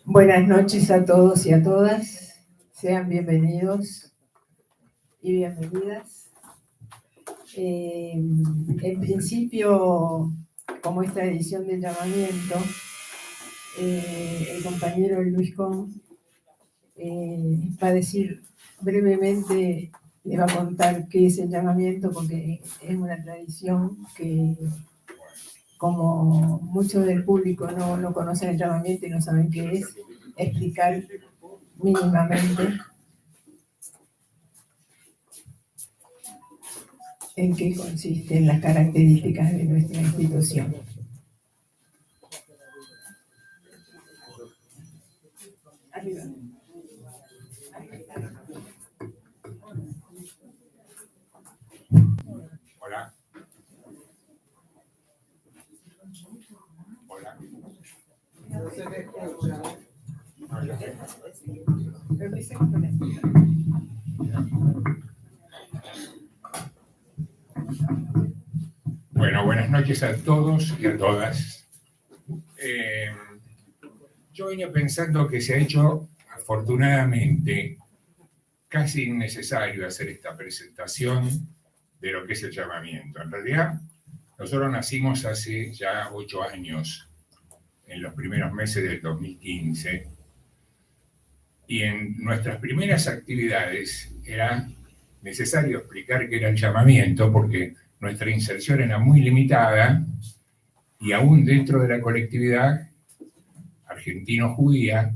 Buenas noches a todos y a todas. Sean bienvenidos y bienvenidas. En principio, como esta edición del llamamiento, el compañero Luis Con va a decir brevemente, le va a contar qué es el llamamiento, porque es una tradición que, como muchos del público no conocen el llamamiento y no saben qué es, explicar mínimamente en qué consisten las características de nuestra institución. Arriba. Hola. Hola. No se me escucha. Bueno, buenas noches a todos y a todas. Yo venía pensando que se ha hecho, afortunadamente, casi innecesario hacer esta presentación de lo que es el llamamiento. En realidad, nosotros nacimos hace ya 8 años, en los primeros meses del 2015, y en nuestras primeras actividades era necesario explicar qué era el llamamiento, porque nuestra inserción era muy limitada, y aún dentro de la colectividad argentino-judía,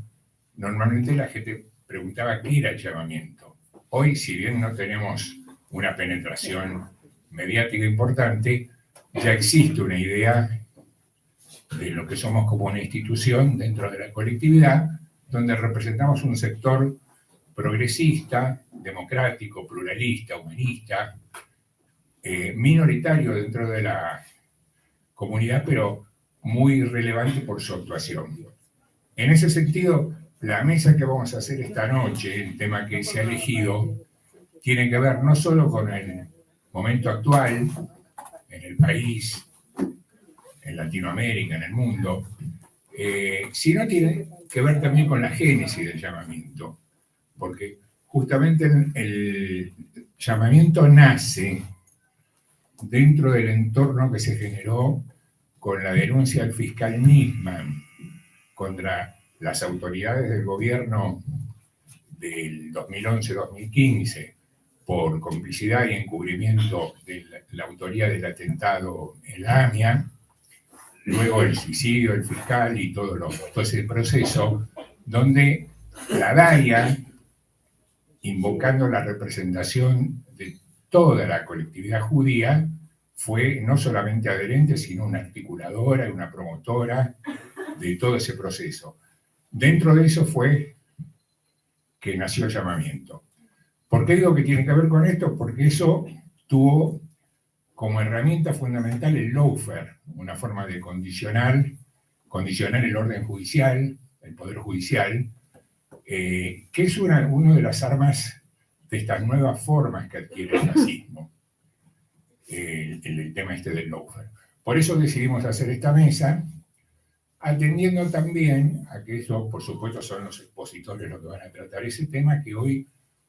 normalmente la gente preguntaba qué era el llamamiento. Hoy, si bien no tenemos una penetración mediática importante, ya existe una idea de lo que somos como una institución dentro de la colectividad, donde representamos un sector progresista, democrático, pluralista, humanista, minoritario dentro de la comunidad, pero muy relevante por su actuación. En ese sentido, la mesa que vamos a hacer esta noche, el tema que se ha elegido, tiene que ver no solo con el momento actual en el país, en Latinoamérica, en el mundo, sino tiene que ver también con la génesis del llamamiento, porque justamente el llamamiento nace dentro del entorno que se generó con la denuncia del fiscal Nisman contra las autoridades del gobierno del 2011-2015 por complicidad y encubrimiento de la autoría del atentado en la AMIA, luego el suicidio del fiscal y todo ese proceso, donde la DAIA, invocando la representación de toda la colectividad judía, fue no solamente adherente, sino una articuladora y una promotora de todo ese proceso. Dentro de eso fue que nació el llamamiento. ¿Por qué digo que tiene que ver con esto? Porque eso tuvo como herramienta fundamental el lawfare, una forma de condicionar el orden judicial, el poder judicial, que es una de las armas de estas nuevas formas que adquiere el fascismo, el tema este del lawfare. Por eso decidimos hacer esta mesa, atendiendo también a que eso, por supuesto, son los expositores los que van a tratar ese tema, que hoy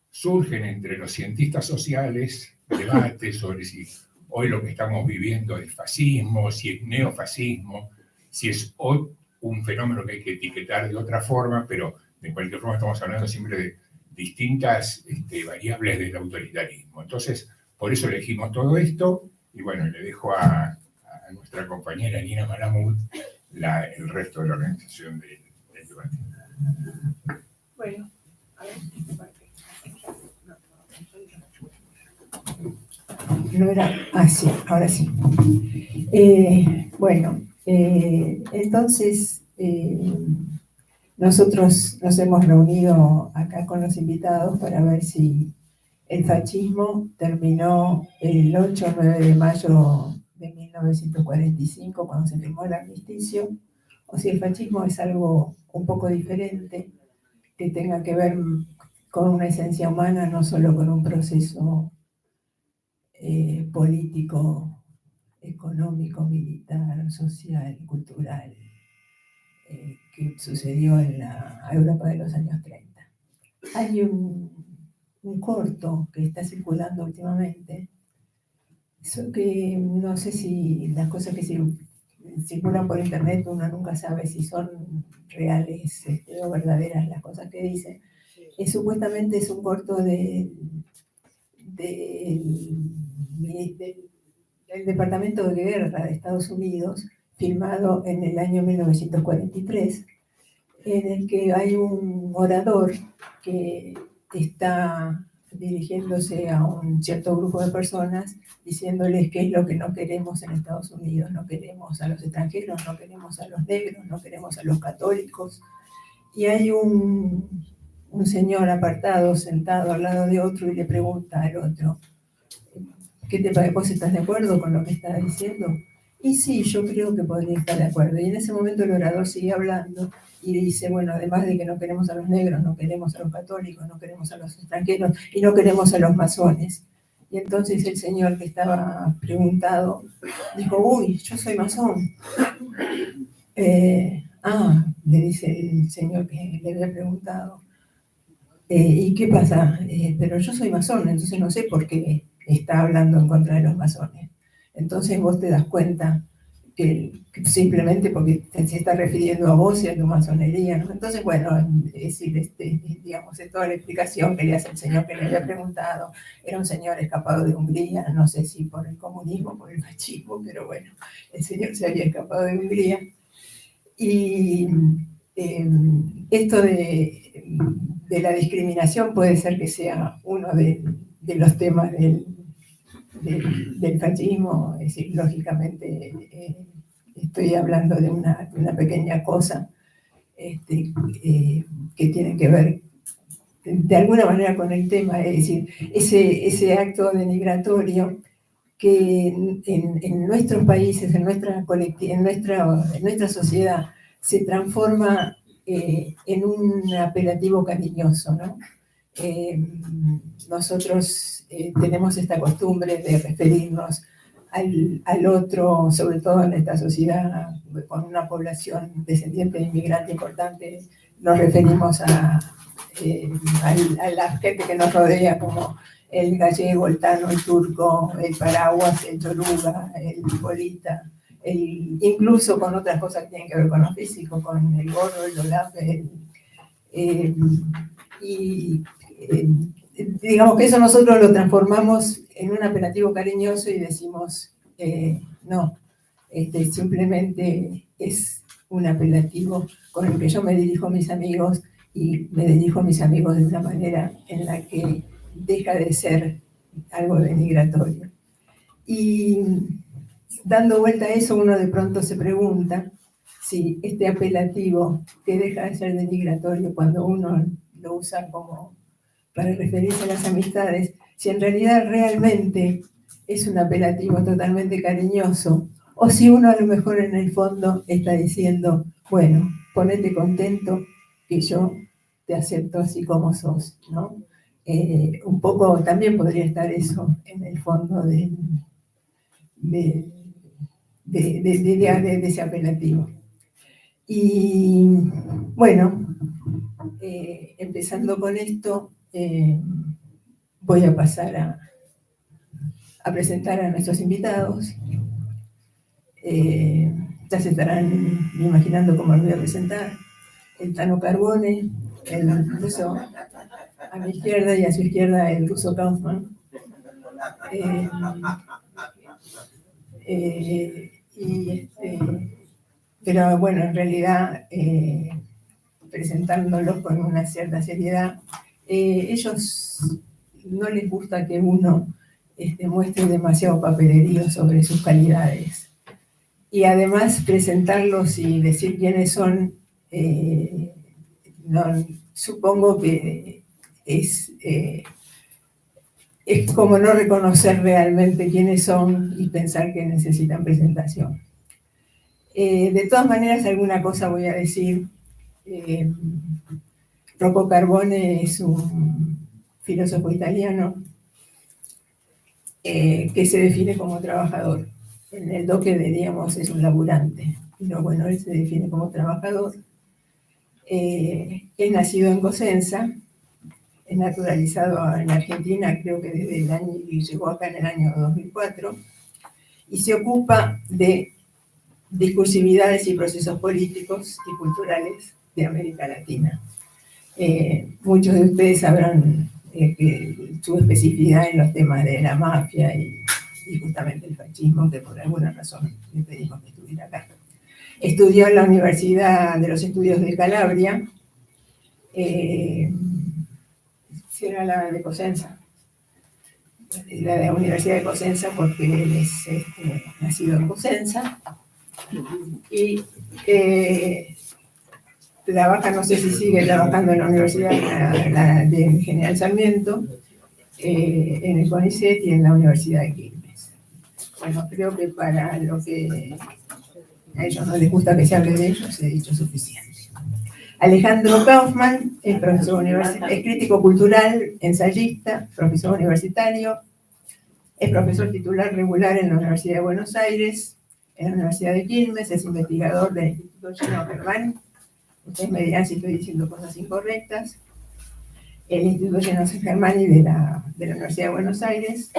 surgen entre los cientistas sociales debates sobre si hoy lo que estamos viviendo es fascismo, si es neofascismo, si es un fenómeno que hay que etiquetar de otra forma, pero de cualquier forma estamos hablando siempre de distintas variables del autoritarismo. Entonces, por eso elegimos todo esto, y bueno, le dejo a nuestra compañera Nina Malamud el resto de la organización del debate. Bueno, a ver. No era así, ahora sí. Entonces, nosotros nos hemos reunido acá con los invitados para ver si el fascismo terminó el 8 o 9 de mayo de 1945, cuando se firmó el armisticio, o si el fascismo es algo un poco diferente, que tenga que ver con una esencia humana, no solo con un proceso político, económico, militar, social, cultural, que sucedió en la Europa de los años 30. Hay un corto que está circulando últimamente, eso que no sé si las cosas que circulan por internet uno nunca sabe si son reales o verdaderas las cosas que dicen. Supuestamente es un corto del Departamento de Guerra de Estados Unidos, filmado en el año 1943, en el que hay un orador que está dirigiéndose a un cierto grupo de personas, diciéndoles qué es lo que no queremos en Estados Unidos. No queremos a los extranjeros, no queremos a los negros, no queremos a los católicos. Y hay un señor apartado, sentado al lado de otro, y le pregunta al otro: ¿qué te parece? ¿Vos estás de acuerdo con lo que está diciendo? Y sí, yo creo que podría estar de acuerdo. Y en ese momento el orador sigue hablando y dice, bueno, además de que no queremos a los negros, no queremos a los católicos, no queremos a los extranjeros y no queremos a los masones. Y entonces el señor que estaba preguntado dijo, uy, yo soy masón. Le dice el señor que le había preguntado, ¿y qué pasa? Pero yo soy masón, entonces no sé por qué está hablando en contra de los masones. Entonces vos te das cuenta que simplemente porque se está refiriendo a vos y a tu masonería, ¿no? Entonces, bueno, es decir, digamos, es toda la explicación que le hace el señor que le había preguntado. Era un señor escapado de Hungría, no sé si por el comunismo, por el fascismo, pero bueno, el señor se había escapado de Hungría. Y esto de la discriminación puede ser que sea uno de los temas del fascismo. Es decir, lógicamente estoy hablando de una pequeña cosa que tiene que ver de alguna manera con el tema, es decir, ese acto denigratorio que en nuestros países, en nuestra sociedad, se transforma en un apelativo cariñoso, ¿no? Nosotros tenemos esta costumbre de referirnos al otro, sobre todo en esta sociedad con una población descendiente de inmigrante importante, nos referimos a la gente que nos rodea como el gallego, el tano, el turco, el paraguas, el yoruba, el bolita, incluso con otras cosas que tienen que ver con lo físico, con el gorro, el olape, digamos que eso nosotros lo transformamos en un apelativo cariñoso y decimos, no, simplemente es un apelativo con el que yo me dirijo a mis amigos, y me dirijo a mis amigos de una manera en la que deja de ser algo denigratorio. Y dando vuelta a eso, uno de pronto se pregunta si este apelativo, que deja de ser denigratorio cuando uno lo usa como para referirse a las amistades, si en realidad realmente es un apelativo totalmente cariñoso, o si uno a lo mejor en el fondo está diciendo, bueno, ponete contento que yo te acepto así como sos, ¿no? Un poco también podría estar eso en el fondo de ese apelativo. Y bueno, empezando con esto, voy a pasar a presentar a nuestros invitados. Ya se estarán imaginando cómo los voy a presentar. El Tano Carbone, el ruso a mi izquierda, y a su izquierda el ruso Kaufman. Pero bueno, en realidad, presentándolos con una cierta seriedad, ellos no les gusta que uno muestre demasiado papelerío sobre sus calidades. Y además presentarlos y decir quiénes son, supongo que es como no reconocer realmente quiénes son y pensar que necesitan presentación. De todas maneras, alguna cosa voy a decir. Rocco Carbone es un filósofo italiano que se define como trabajador. En el doque diríamos es un laburante, pero bueno, él se define como trabajador. es nacido en Cosenza, es naturalizado en Argentina, creo que desde el año, y llegó acá en el año 2004, y se ocupa de discursividades y procesos políticos y culturales de América Latina. Muchos de ustedes sabrán que su especificidad en los temas de la mafia y justamente el fascismo, que por alguna razón le pedimos que estuviera acá. Estudió en la Universidad de los Estudios de Calabria, si era la de Cosenza, la de la Universidad de Cosenza, porque él es nacido en Cosenza, y trabaja, no sé si sigue trabajando en la Universidad de General Sarmiento, en el CONICET y en la Universidad de Quilmes. Bueno, creo que para lo que a ellos no les gusta que se hable de ellos, he dicho suficiente. Alejandro Kaufman es profesor es crítico cultural, ensayista, profesor universitario, es profesor titular regular en la Universidad de Buenos Aires, en la Universidad de Quilmes, es investigador del Instituto Gino Germán. Ustedes me dirán si estoy diciendo cosas incorrectas. El Instituto Gino Germán de la Universidad de Buenos Aires.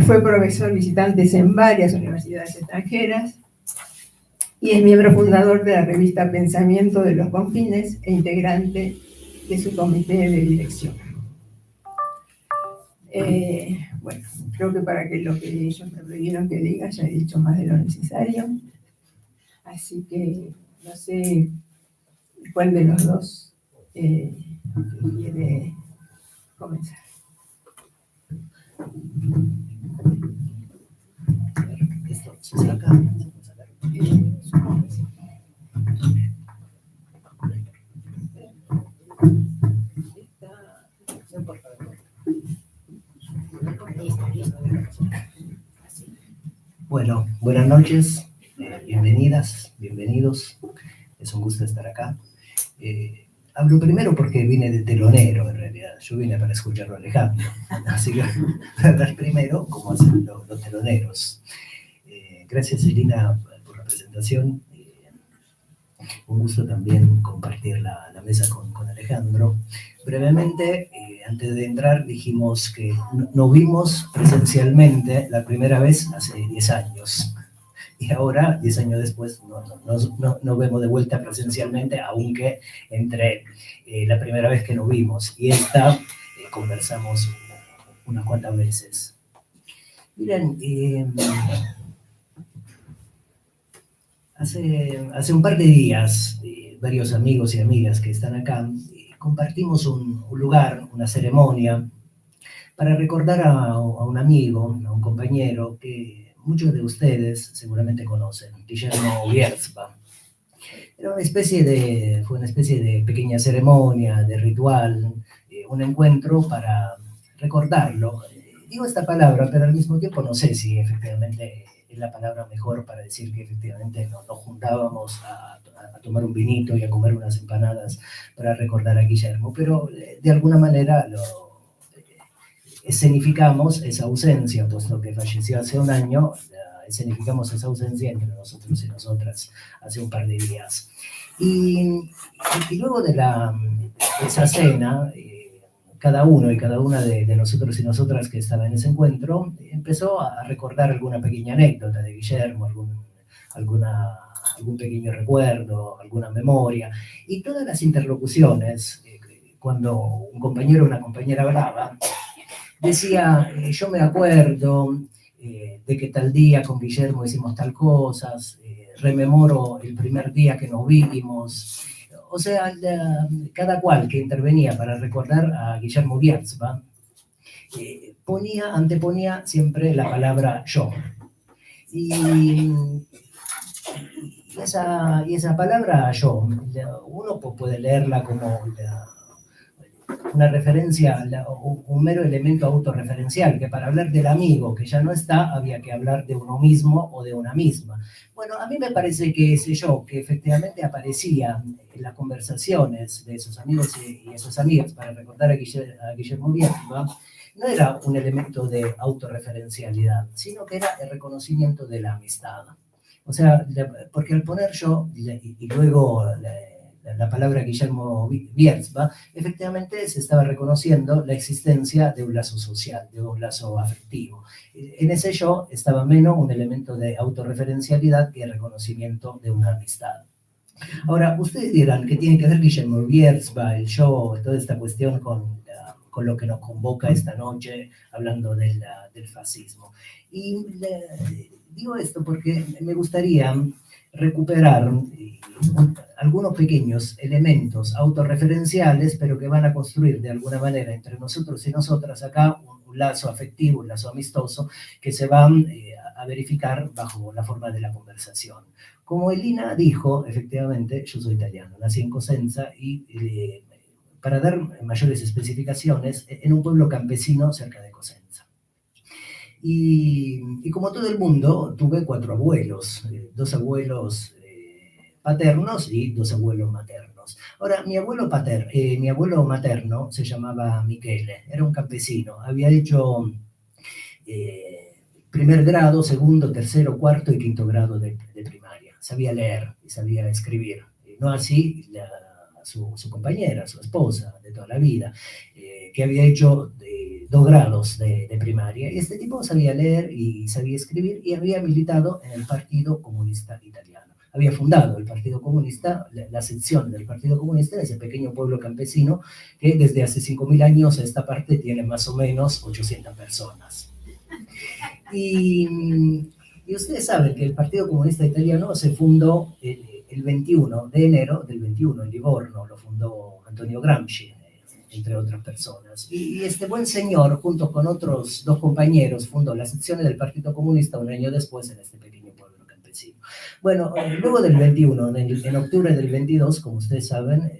Fue profesor visitante en varias universidades extranjeras y es miembro fundador de la revista Pensamiento de los Confines e integrante de su comité de dirección. Bueno, creo que para que lo que ellos me pidieron que diga ya he dicho más de lo necesario. Así que no sé cuál de los dos quiere comenzar. Esto se saca. Bueno, buenas noches, bienvenidas, bienvenidos. Es un gusto estar acá. Hablo primero porque vine de telonero, en realidad. Yo vine para escucharlo a Alejandro. Así que voy a hablar primero como hacen los teloneros. Gracias, Irina, por la presentación. Un gusto también compartir la mesa con Alejandro. Brevemente, antes de entrar, dijimos que nos vimos presencialmente la primera vez hace 10 años. Y ahora, 10 años después, nos vemos de vuelta presencialmente, aunque entre la primera vez que nos vimos y esta, conversamos unas cuantas veces. Miren, hace un par de días, varios amigos y amigas que están acá, compartimos un lugar, una ceremonia, para recordar a un amigo, a un compañero que muchos de ustedes seguramente conocen, Guillermo Wierzba. Era fue una especie de pequeña ceremonia, de ritual, un encuentro para recordarlo. Digo esta palabra, pero al mismo tiempo no sé si efectivamente es la palabra mejor para decir que efectivamente nos juntábamos a tomar un vinito y a comer unas empanadas para recordar a Guillermo, pero de alguna manera escenificamos esa ausencia, puesto que falleció hace un año, escenificamos esa ausencia entre nosotros y nosotras hace un par de días. Y luego de esa cena, cada uno y cada una de nosotros y nosotras que estaba en ese encuentro empezó a recordar alguna pequeña anécdota de Guillermo, algún pequeño recuerdo, alguna memoria, y todas las interlocuciones, cuando un compañero o una compañera hablaba, decía, yo me acuerdo de que tal día con Guillermo hicimos tal cosas, rememoro el primer día que nos vimos. O sea, cada cual que intervenía para recordar a Guillermo Wierzba anteponía siempre la palabra yo. Y esa palabra yo, uno puede leerla como una referencia, un mero elemento autorreferencial, que para hablar del amigo que ya no está, había que hablar de uno mismo o de una misma. Bueno, a mí me parece que ese yo, que efectivamente aparecía en las conversaciones de esos amigos y esas amigas para recordar a Guillermo Wierzba, no era un elemento de autorreferencialidad, sino que era el reconocimiento de la amistad. O sea, porque al poner yo y luego la palabra Guillermo Biertzba, efectivamente se estaba reconociendo la existencia de un lazo social, de un lazo afectivo. En ese yo estaba menos un elemento de autorreferencialidad que el reconocimiento de una amistad. Ahora, ustedes dirán que tiene que ver Guillermo Biertzba, el yo, toda esta cuestión con lo que nos convoca esta noche, hablando del fascismo. Y digo esto porque me gustaría recuperar algunos pequeños elementos autorreferenciales, pero que van a construir de alguna manera entre nosotros y nosotras acá un lazo afectivo, un lazo amistoso, que se va a verificar bajo la forma de la conversación. Como Elina dijo, efectivamente, yo soy italiano, nací en Cosenza y para dar mayores especificaciones, en un pueblo campesino cerca de Cosenza. Y como todo el mundo, tuve 4 abuelos, 2 abuelos paternos y 2 abuelos maternos. Ahora, mi abuelo materno se llamaba Michele, era un campesino, había hecho primer grado, segundo, tercero, cuarto y quinto grado de primaria. Sabía leer y sabía escribir. No así su compañera, su esposa de toda la vida, que había hecho 2 grados de primaria. Y este tipo sabía leer y sabía escribir y había militado en el Partido Comunista Italiano. Había fundado el Partido Comunista, la sección del Partido Comunista en ese pequeño pueblo campesino que desde hace 5.000 años a esta parte tiene más o menos 800 personas. Y ustedes saben que el Partido Comunista Italiano se fundó el 21 de enero del 21 en Livorno, lo fundó Antonio Gramsci, entre otras personas. Y este buen señor, junto con otros 2 compañeros, fundó la sección del Partido Comunista un año después en este pequeño pueblo campesino. Bueno, luego del 21, en octubre del 22, como ustedes saben,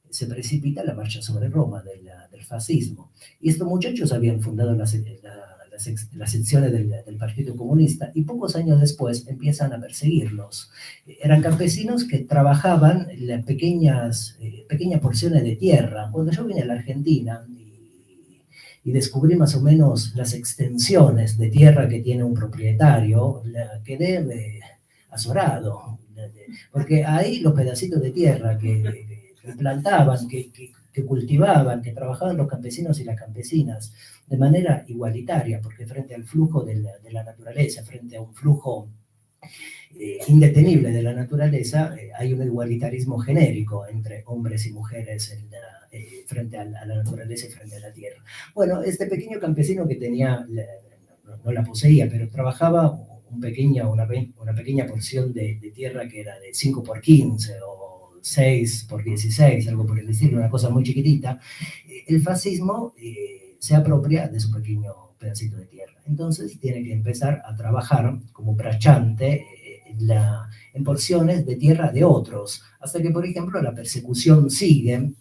se precipita la marcha sobre Roma del fascismo. Y estos muchachos habían fundado las secciones del Partido Comunista y pocos años después empiezan a perseguirlos. Eran campesinos que trabajaban en pequeñas porciones de tierra. Cuando yo vine a la Argentina y descubrí más o menos las extensiones de tierra que tiene un propietario, quedé azorado, porque ahí los pedacitos de tierra que plantaban, que cultivaban, que trabajaban los campesinos y las campesinas de manera igualitaria, porque frente al flujo de la naturaleza, frente a un flujo indetenible de la naturaleza, hay un igualitarismo genérico entre hombres y mujeres frente a la naturaleza y frente a la tierra. Bueno, este pequeño campesino que tenía, no la poseía, pero trabajaba una pequeña porción de tierra que era de 5 por 15 o 6 por 16, algo por el estilo, una cosa muy chiquitita. El fascismo se apropia de su pequeño pedacito de tierra. Entonces tiene que empezar a trabajar como brachante en porciones de tierra de otros, hasta que, por ejemplo, la persecución sigue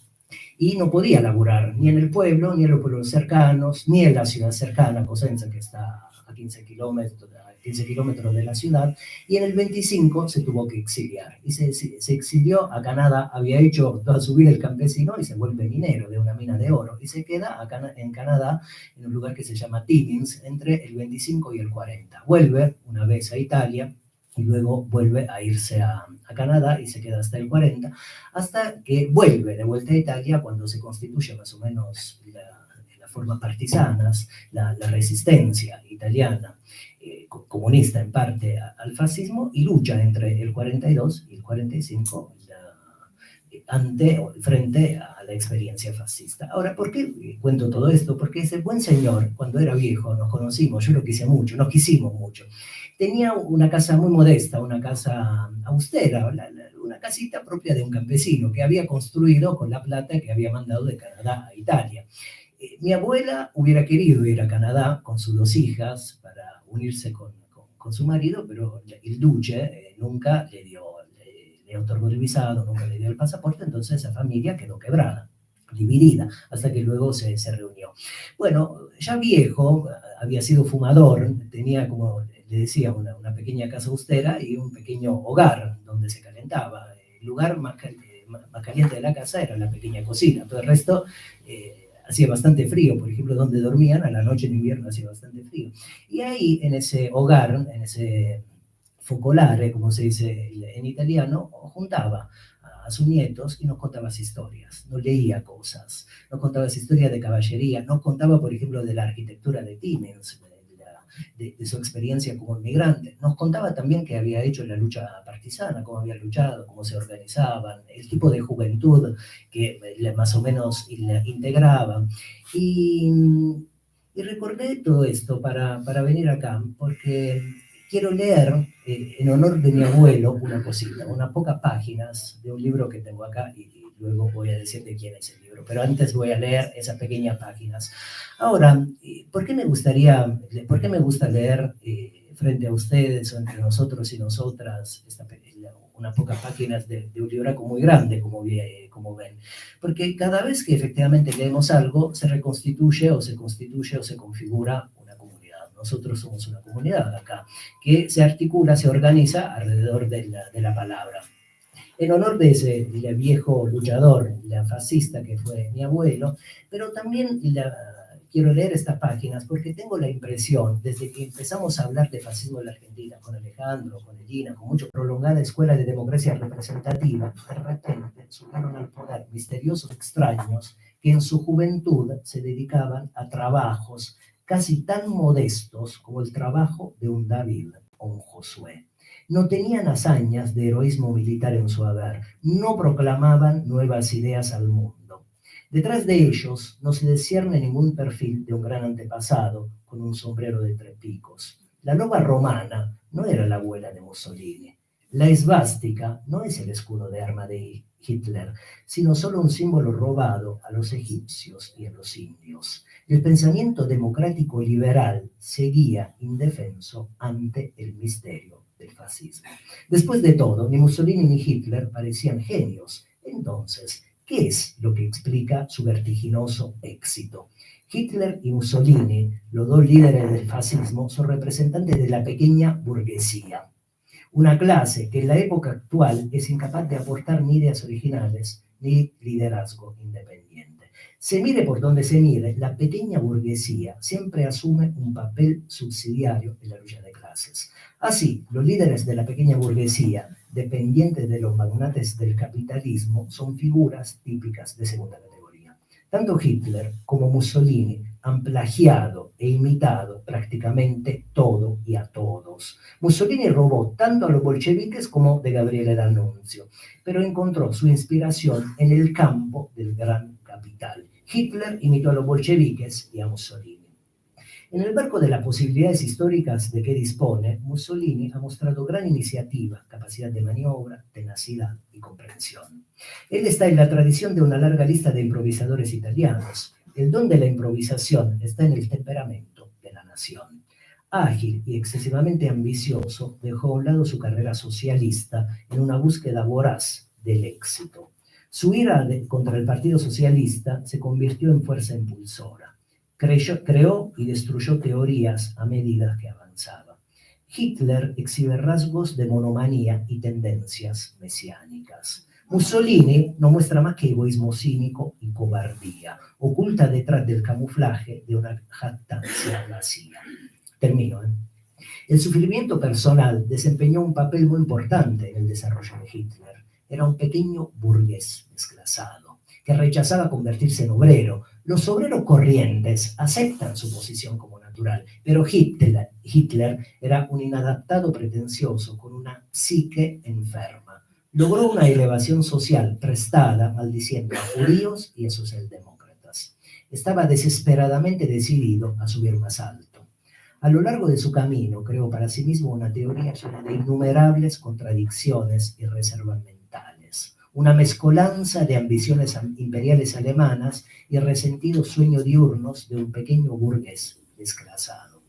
y no podía laburar ni en el pueblo, ni en los pueblos cercanos, ni en la ciudad cercana, Cosenza, que está a 15 kilómetros de la ciudad, y en el 25 se tuvo que exiliar, y se exilió a Canadá. Había hecho toda su vida el campesino y se vuelve minero de una mina de oro, y se queda en Canadá, en un lugar que se llama Timmins, entre el 25 y el 40. Vuelve una vez a Italia, y luego vuelve a irse a Canadá y se queda hasta el 40, hasta que vuelve de vuelta a Italia cuando se constituye más o menos las formas partisanas, la resistencia italiana, comunista en parte al fascismo, y lucha entre el 42 y el 45 frente a la experiencia fascista. Ahora, ¿por qué cuento todo esto? Porque ese buen señor, cuando era viejo, nos conocimos, yo lo quise mucho, nos quisimos mucho. Tenía una casa muy modesta, una casa austera, una casita propia de un campesino que había construido con la plata que había mandado de Canadá a Italia. Mi abuela hubiera querido ir a Canadá con sus 2 hijas para unirse con su marido, pero el duce nunca le otorgó el visado, nunca le dio el pasaporte, entonces esa familia quedó quebrada, dividida, hasta que luego se reunió. Bueno, ya viejo, había sido fumador, tenía, como le decía, una pequeña casa austera y un pequeño hogar donde se calentaba. El lugar más caliente de la casa era la pequeña cocina, todo el resto hacía bastante frío. Por ejemplo, donde dormían a la noche en invierno hacía bastante frío. Y ahí, en ese hogar, en ese focolare, como se dice en italiano, juntaba a sus nietos y nos contaba historias, nos leía cosas, nos contaba historias de caballería, nos contaba, por ejemplo, de la arquitectura de Timmins, de su experiencia como inmigrante. Nos contaba también que había hecho la lucha partisana, cómo había luchado, cómo se organizaban, el tipo de juventud que más o menos integraban. Y recordé todo esto para venir acá, porque quiero leer en honor de mi abuelo una cosita, unas pocas páginas de un libro que tengo acá y luego voy a decir de quién es el libro, pero antes voy a leer esas pequeñas páginas. Ahora, por qué me gusta leer frente a ustedes o entre nosotros y nosotras unas pocas páginas de un libraco muy grande, como ven? Porque cada vez que efectivamente leemos algo, se reconstituye o se constituye o se configura una comunidad. Nosotros somos una comunidad acá, que se articula, se organiza alrededor de la palabra. En honor de ese viejo luchador, la fascista que fue mi abuelo, pero también quiero leer estas páginas porque tengo la impresión, desde que empezamos a hablar de fascismo en la Argentina, con Alejandro, con Elina, con mucho prolongada escuela de democracia representativa, de repente subieron al poder misteriosos extraños que en su juventud se dedicaban a trabajos casi tan modestos como el trabajo de un David o un Josué. No tenían hazañas de heroísmo militar en su haber, no proclamaban nuevas ideas al mundo. Detrás de ellos no se discierne ningún perfil de un gran antepasado con un sombrero de 3 picos. La loba romana no era la abuela de Mussolini. La esvástica no es el escudo de arma de Hitler, sino solo un símbolo robado a los egipcios y a los indios. El pensamiento democrático y liberal seguía indefenso ante el misterio del fascismo. Después de todo, ni Mussolini ni Hitler parecían genios. Entonces, ¿qué es lo que explica su vertiginoso éxito? Hitler y Mussolini, los dos líderes del fascismo, son representantes de la pequeña burguesía, una clase que en la época actual es incapaz de aportar ni ideas originales ni liderazgo independiente. Se mire por donde se mire, la pequeña burguesía siempre asume un papel subsidiario en la lucha de clases. Así, los líderes de la pequeña burguesía, dependientes de los magnates del capitalismo, son figuras típicas de segunda categoría. Tanto Hitler como Mussolini han plagiado e imitado prácticamente todo y a todos. Mussolini robó tanto a los bolcheviques como de Gabriele D'Annunzio, pero encontró su inspiración en el campo del gran capital. Hitler imitó a los bolcheviques y a Mussolini. En el marco de las posibilidades históricas de que dispone, Mussolini ha mostrado gran iniciativa, capacidad de maniobra, tenacidad y comprensión. Él está en la tradición de una larga lista de improvisadores italianos. El don de la improvisación está en el temperamento de la nación. Ágil y excesivamente ambicioso, dejó a un lado su carrera socialista en una búsqueda voraz del éxito. Su ira contra el Partido Socialista se convirtió en fuerza impulsora. Creó y destruyó teorías a medida que avanzaba. Hitler exhibe rasgos de monomanía y tendencias mesiánicas. Mussolini no muestra más que egoísmo cínico y cobardía, oculta detrás del camuflaje de una jactancia vacía. Termino. El sufrimiento personal desempeñó un papel muy importante en el desarrollo de Hitler. Era un pequeño burgués desclasado, que rechazaba convertirse en obrero. Los obreros corrientes aceptan su posición como natural, pero Hitler era un inadaptado pretencioso con una psique enferma. Logró una elevación social prestada maldiciendo a judíos y a socialdemócratas. Estaba desesperadamente decidido a subir más alto. A lo largo de su camino creó para sí mismo una teoría llena de innumerables contradicciones y reservas mentales, una mezcolanza de ambiciones imperiales alemanas y resentidos sueños diurnos de un pequeño burgués desclasado.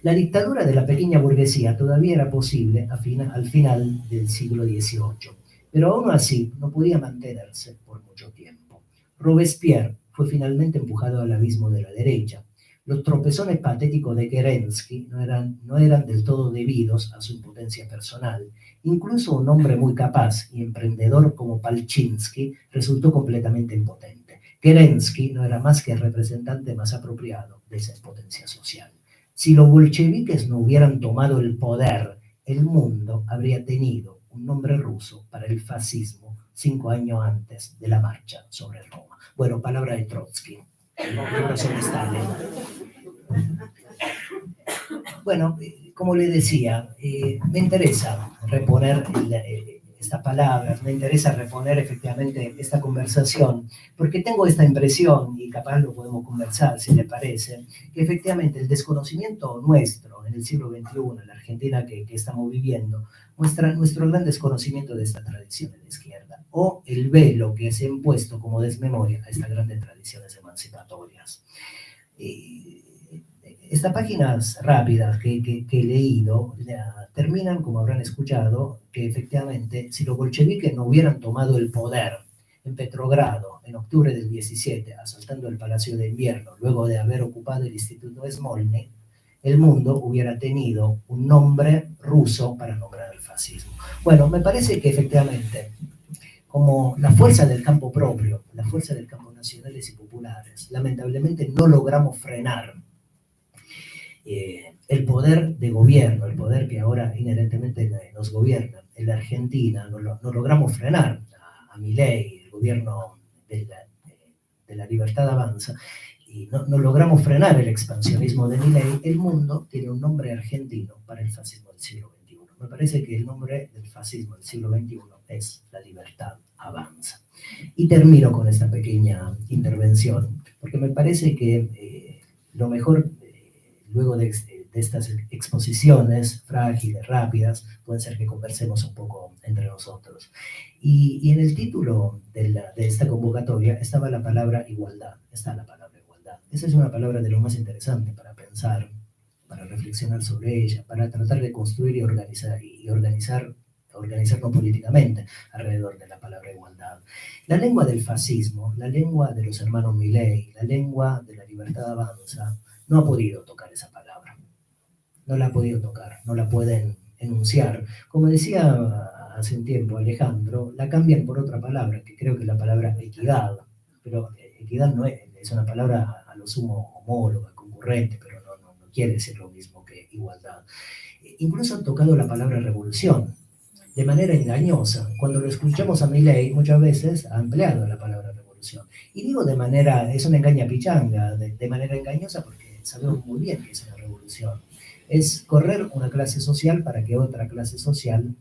La dictadura de la pequeña burguesía todavía era posible al final del siglo XVIII, pero aún así no podía mantenerse por mucho tiempo. Robespierre fue finalmente empujado al abismo de la derecha. Los tropezones patéticos de Kerensky no eran del todo debidos a su impotencia personal. Incluso un hombre muy capaz y emprendedor como Palczynski resultó completamente impotente. Kerensky no era más que el representante más apropiado de esa impotencia social. Si los bolcheviques no hubieran tomado el poder, el mundo habría tenido un nombre ruso para el fascismo 5 años antes de la marcha sobre Roma. Bueno, palabra de Trotsky, el libro sobre Stalin. Bueno, como le decía, me interesa reponer esta palabra, me interesa reponer efectivamente esta conversación, porque tengo esta impresión, y capaz lo podemos conversar si le parece, que efectivamente el desconocimiento nuestro en el siglo XXI, en la Argentina que estamos viviendo, muestra nuestro gran desconocimiento de esta tradición de la izquierda, o el velo que se ha impuesto como desmemoria a estas grandes tradiciones emancipatorias. Estas páginas rápidas que he leído terminan, como habrán escuchado, que efectivamente si los bolcheviques no hubieran tomado el poder en Petrogrado en octubre del 17, asaltando el Palacio de Invierno, luego de haber ocupado el Instituto Smolny, el mundo hubiera tenido un nombre ruso para nombrar el fascismo. Bueno, me parece que efectivamente, como la fuerza del campo propio, la fuerza del campo nacionales y populares, lamentablemente no logramos frenar el poder de gobierno, el poder que ahora inherentemente nos gobierna. En la Argentina no logramos frenar a Milei, el gobierno de la Libertad Avanza, y no logramos frenar el expansionismo de Milei. El mundo tiene un nombre argentino para el fascismo del siglo XXI. Me parece que el nombre del fascismo del siglo XXI es la Libertad Avanza. Y termino con esta pequeña intervención, porque me parece que lo mejor, luego de estas exposiciones frágiles, rápidas, puede ser que conversemos un poco entre nosotros. Y en el título de esta convocatoria estaba la palabra igualdad, está la palabra igualdad. Esa es una palabra de lo más interesante para pensar, para reflexionar sobre ella, para tratar de construir y organizarnos políticamente alrededor de la palabra igualdad. La lengua del fascismo, la lengua de los hermanos Milei, la lengua de la Libertad Avanza, no ha podido tocar esa palabra. No la ha podido tocar, no la pueden enunciar. Como decía hace un tiempo Alejandro, la cambian por otra palabra, que creo que es la palabra equidad, pero equidad no es una palabra a lo sumo homóloga, concurrente, pero no quiere decir lo mismo que igualdad. Incluso han tocado la palabra revolución, de manera engañosa. Cuando lo escuchamos a Milei, muchas veces ha empleado la palabra revolución. Y digo de manera, es una engaña pichanga, de manera engañosa, porque sabemos muy bien que es una revolución. Es correr una clase social para que otra clase social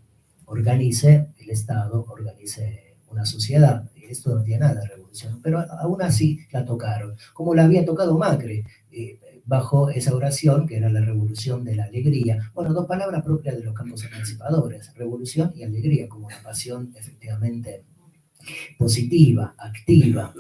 organice el Estado, organice una sociedad. Esto no tiene nada de revolución, pero aún así la tocaron, como la había tocado Macri, bajo esa oración que era la revolución de la alegría. Bueno, dos palabras propias de los campos emancipadores, revolución y alegría, como una pasión efectivamente positiva, activa,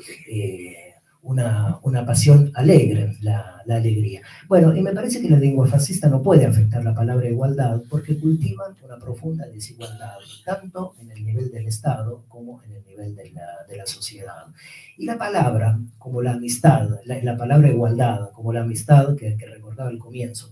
una pasión alegre, la alegría. Bueno, y me parece que la lengua fascista no puede afectar la palabra igualdad porque cultivan una profunda desigualdad, tanto en el nivel del Estado como en el nivel de la sociedad. Y la palabra, como la amistad, la palabra igualdad, como la amistad que recordaba al comienzo,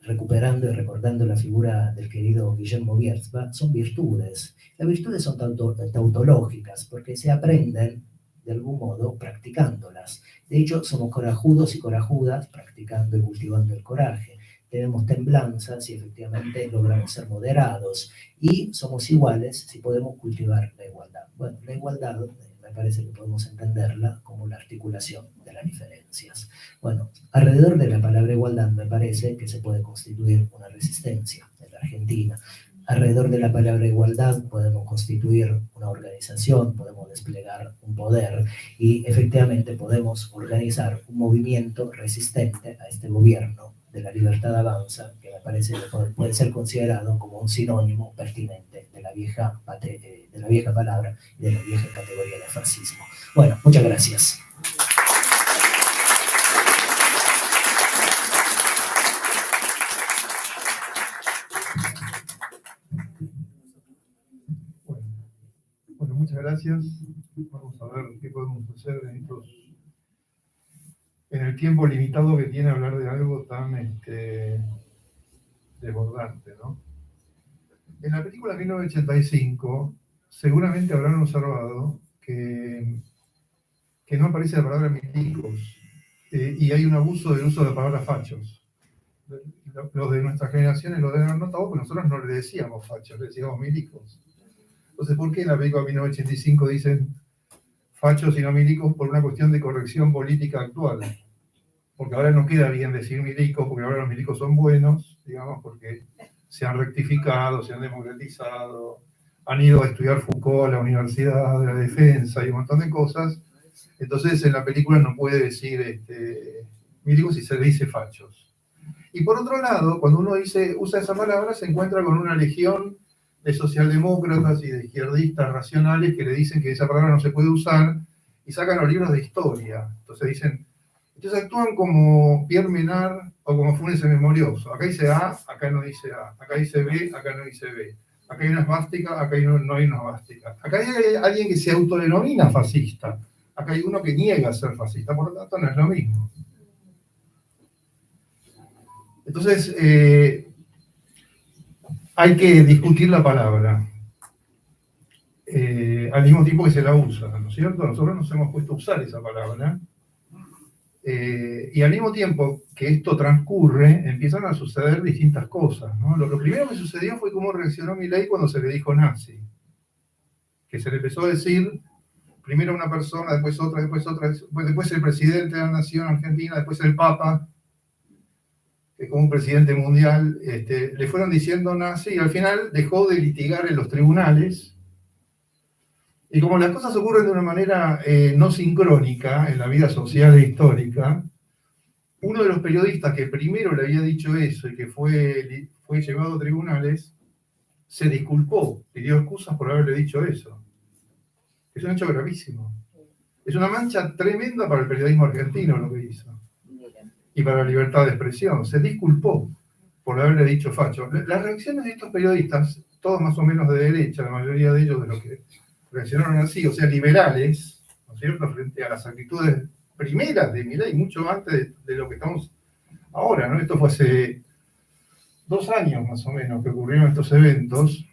recuperando y recordando la figura del querido Guillermo Biersma, son virtudes. Las virtudes son tautológicas porque se aprenden de algún modo practicándolas. De hecho, somos corajudos y corajudas practicando y cultivando el coraje. Tenemos templanza si efectivamente logramos ser moderados y somos iguales si podemos cultivar la igualdad. Bueno, la igualdad me parece que podemos entenderla como la articulación de las diferencias. Bueno, alrededor de la palabra igualdad me parece que se puede constituir una resistencia en la Argentina. Alrededor de la palabra igualdad podemos constituir una organización, podemos desplegar un poder y efectivamente podemos organizar un movimiento resistente a este gobierno de la Libertad Avanza, que me parece que puede ser considerado como un sinónimo pertinente de la vieja palabra y de la vieja categoría de fascismo. Bueno, muchas gracias. Bueno, muchas gracias. Vamos a ver qué podemos hacer en el tiempo limitado que tiene hablar de algo tan desbordante, ¿no? En la película 1985, seguramente habrán observado que no aparece la palabra milicos y hay un abuso del uso de la palabra fachos. los de nuestra generación lo deben haber notado, porque nosotros no le decíamos fachos, le decíamos milicos. Entonces, ¿por qué en la película de 1985 dicen fachos y no milicos? Por una cuestión de corrección política actual. Porque ahora no queda bien decir milicos, porque ahora los milicos son buenos, digamos, porque se han rectificado, se han democratizado, han ido a estudiar Foucault a la Universidad de la Defensa y un montón de cosas. Entonces, en la película no puede decir milicos y se le dice fachos. Y por otro lado, cuando uno usa esa palabra, se encuentra con una legión de socialdemócratas y de izquierdistas racionales que le dicen que esa palabra no se puede usar y sacan los libros de historia. Entonces actúan como Pierre Menard o como Funes el Memorioso. Acá dice A, acá no dice A. Acá dice B, acá no dice B. Acá hay una esvástica, acá no hay una esvástica. Acá hay alguien que se autodenomina fascista. Acá hay uno que niega ser fascista, por lo tanto no es lo mismo. Entonces, hay que discutir la palabra, al mismo tiempo que se la usa, ¿no es cierto? Nosotros nos hemos puesto a usar esa palabra, y al mismo tiempo que esto transcurre, empiezan a suceder distintas cosas, ¿no? Lo primero que sucedió fue cómo reaccionó Milei cuando se le dijo nazi, que se le empezó a decir primero una persona, después otra, después el presidente de la nación argentina, después el papa, que como un presidente mundial, le fueron diciendo nazi, y al final dejó de litigar en los tribunales. Y como las cosas ocurren de una manera no sincrónica en la vida social e histórica, uno de los periodistas que primero le había dicho eso y que fue llevado a tribunales, se disculpó, pidió excusas por haberle dicho eso. Es un hecho gravísimo. Es una mancha tremenda para el periodismo argentino lo que hizo. Y para la libertad de expresión. Se disculpó por haberle dicho facho. Las reacciones de estos periodistas, todos más o menos de derecha, la mayoría de ellos de los que reaccionaron así, o sea, liberales, ¿no es cierto?, frente a las actitudes primeras de Milei, mucho antes de lo que estamos ahora, ¿no? Esto fue hace 2 años más o menos que ocurrieron estos eventos.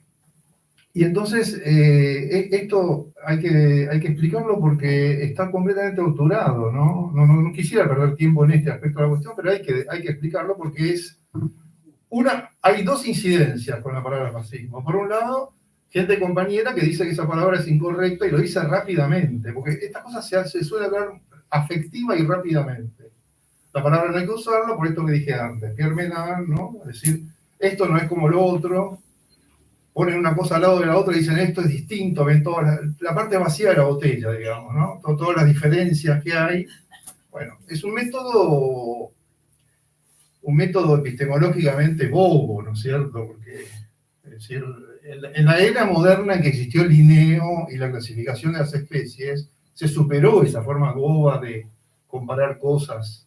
Y entonces, esto hay que explicarlo porque está completamente torturado, ¿no? No quisiera perder tiempo en este aspecto de la cuestión, pero hay que explicarlo porque hay 2 incidencias con la palabra fascismo. Por un lado, gente compañera que dice que esa palabra es incorrecta y lo dice rápidamente, porque estas cosas se suele hablar afectiva y rápidamente. La palabra no hay que usarla por esto que dije antes, Pierre Menard, ¿no? Es decir, esto no es como lo otro. Ponen una cosa al lado de la otra y dicen esto es distinto, ven toda la parte vacía de la botella, digamos, ¿no? Todas las diferencias que hay. Bueno, es un método epistemológicamente bobo, ¿no es cierto? Porque, es decir, en la era moderna en que existió el Linneo y la clasificación de las especies, se superó esa forma boba de comparar cosas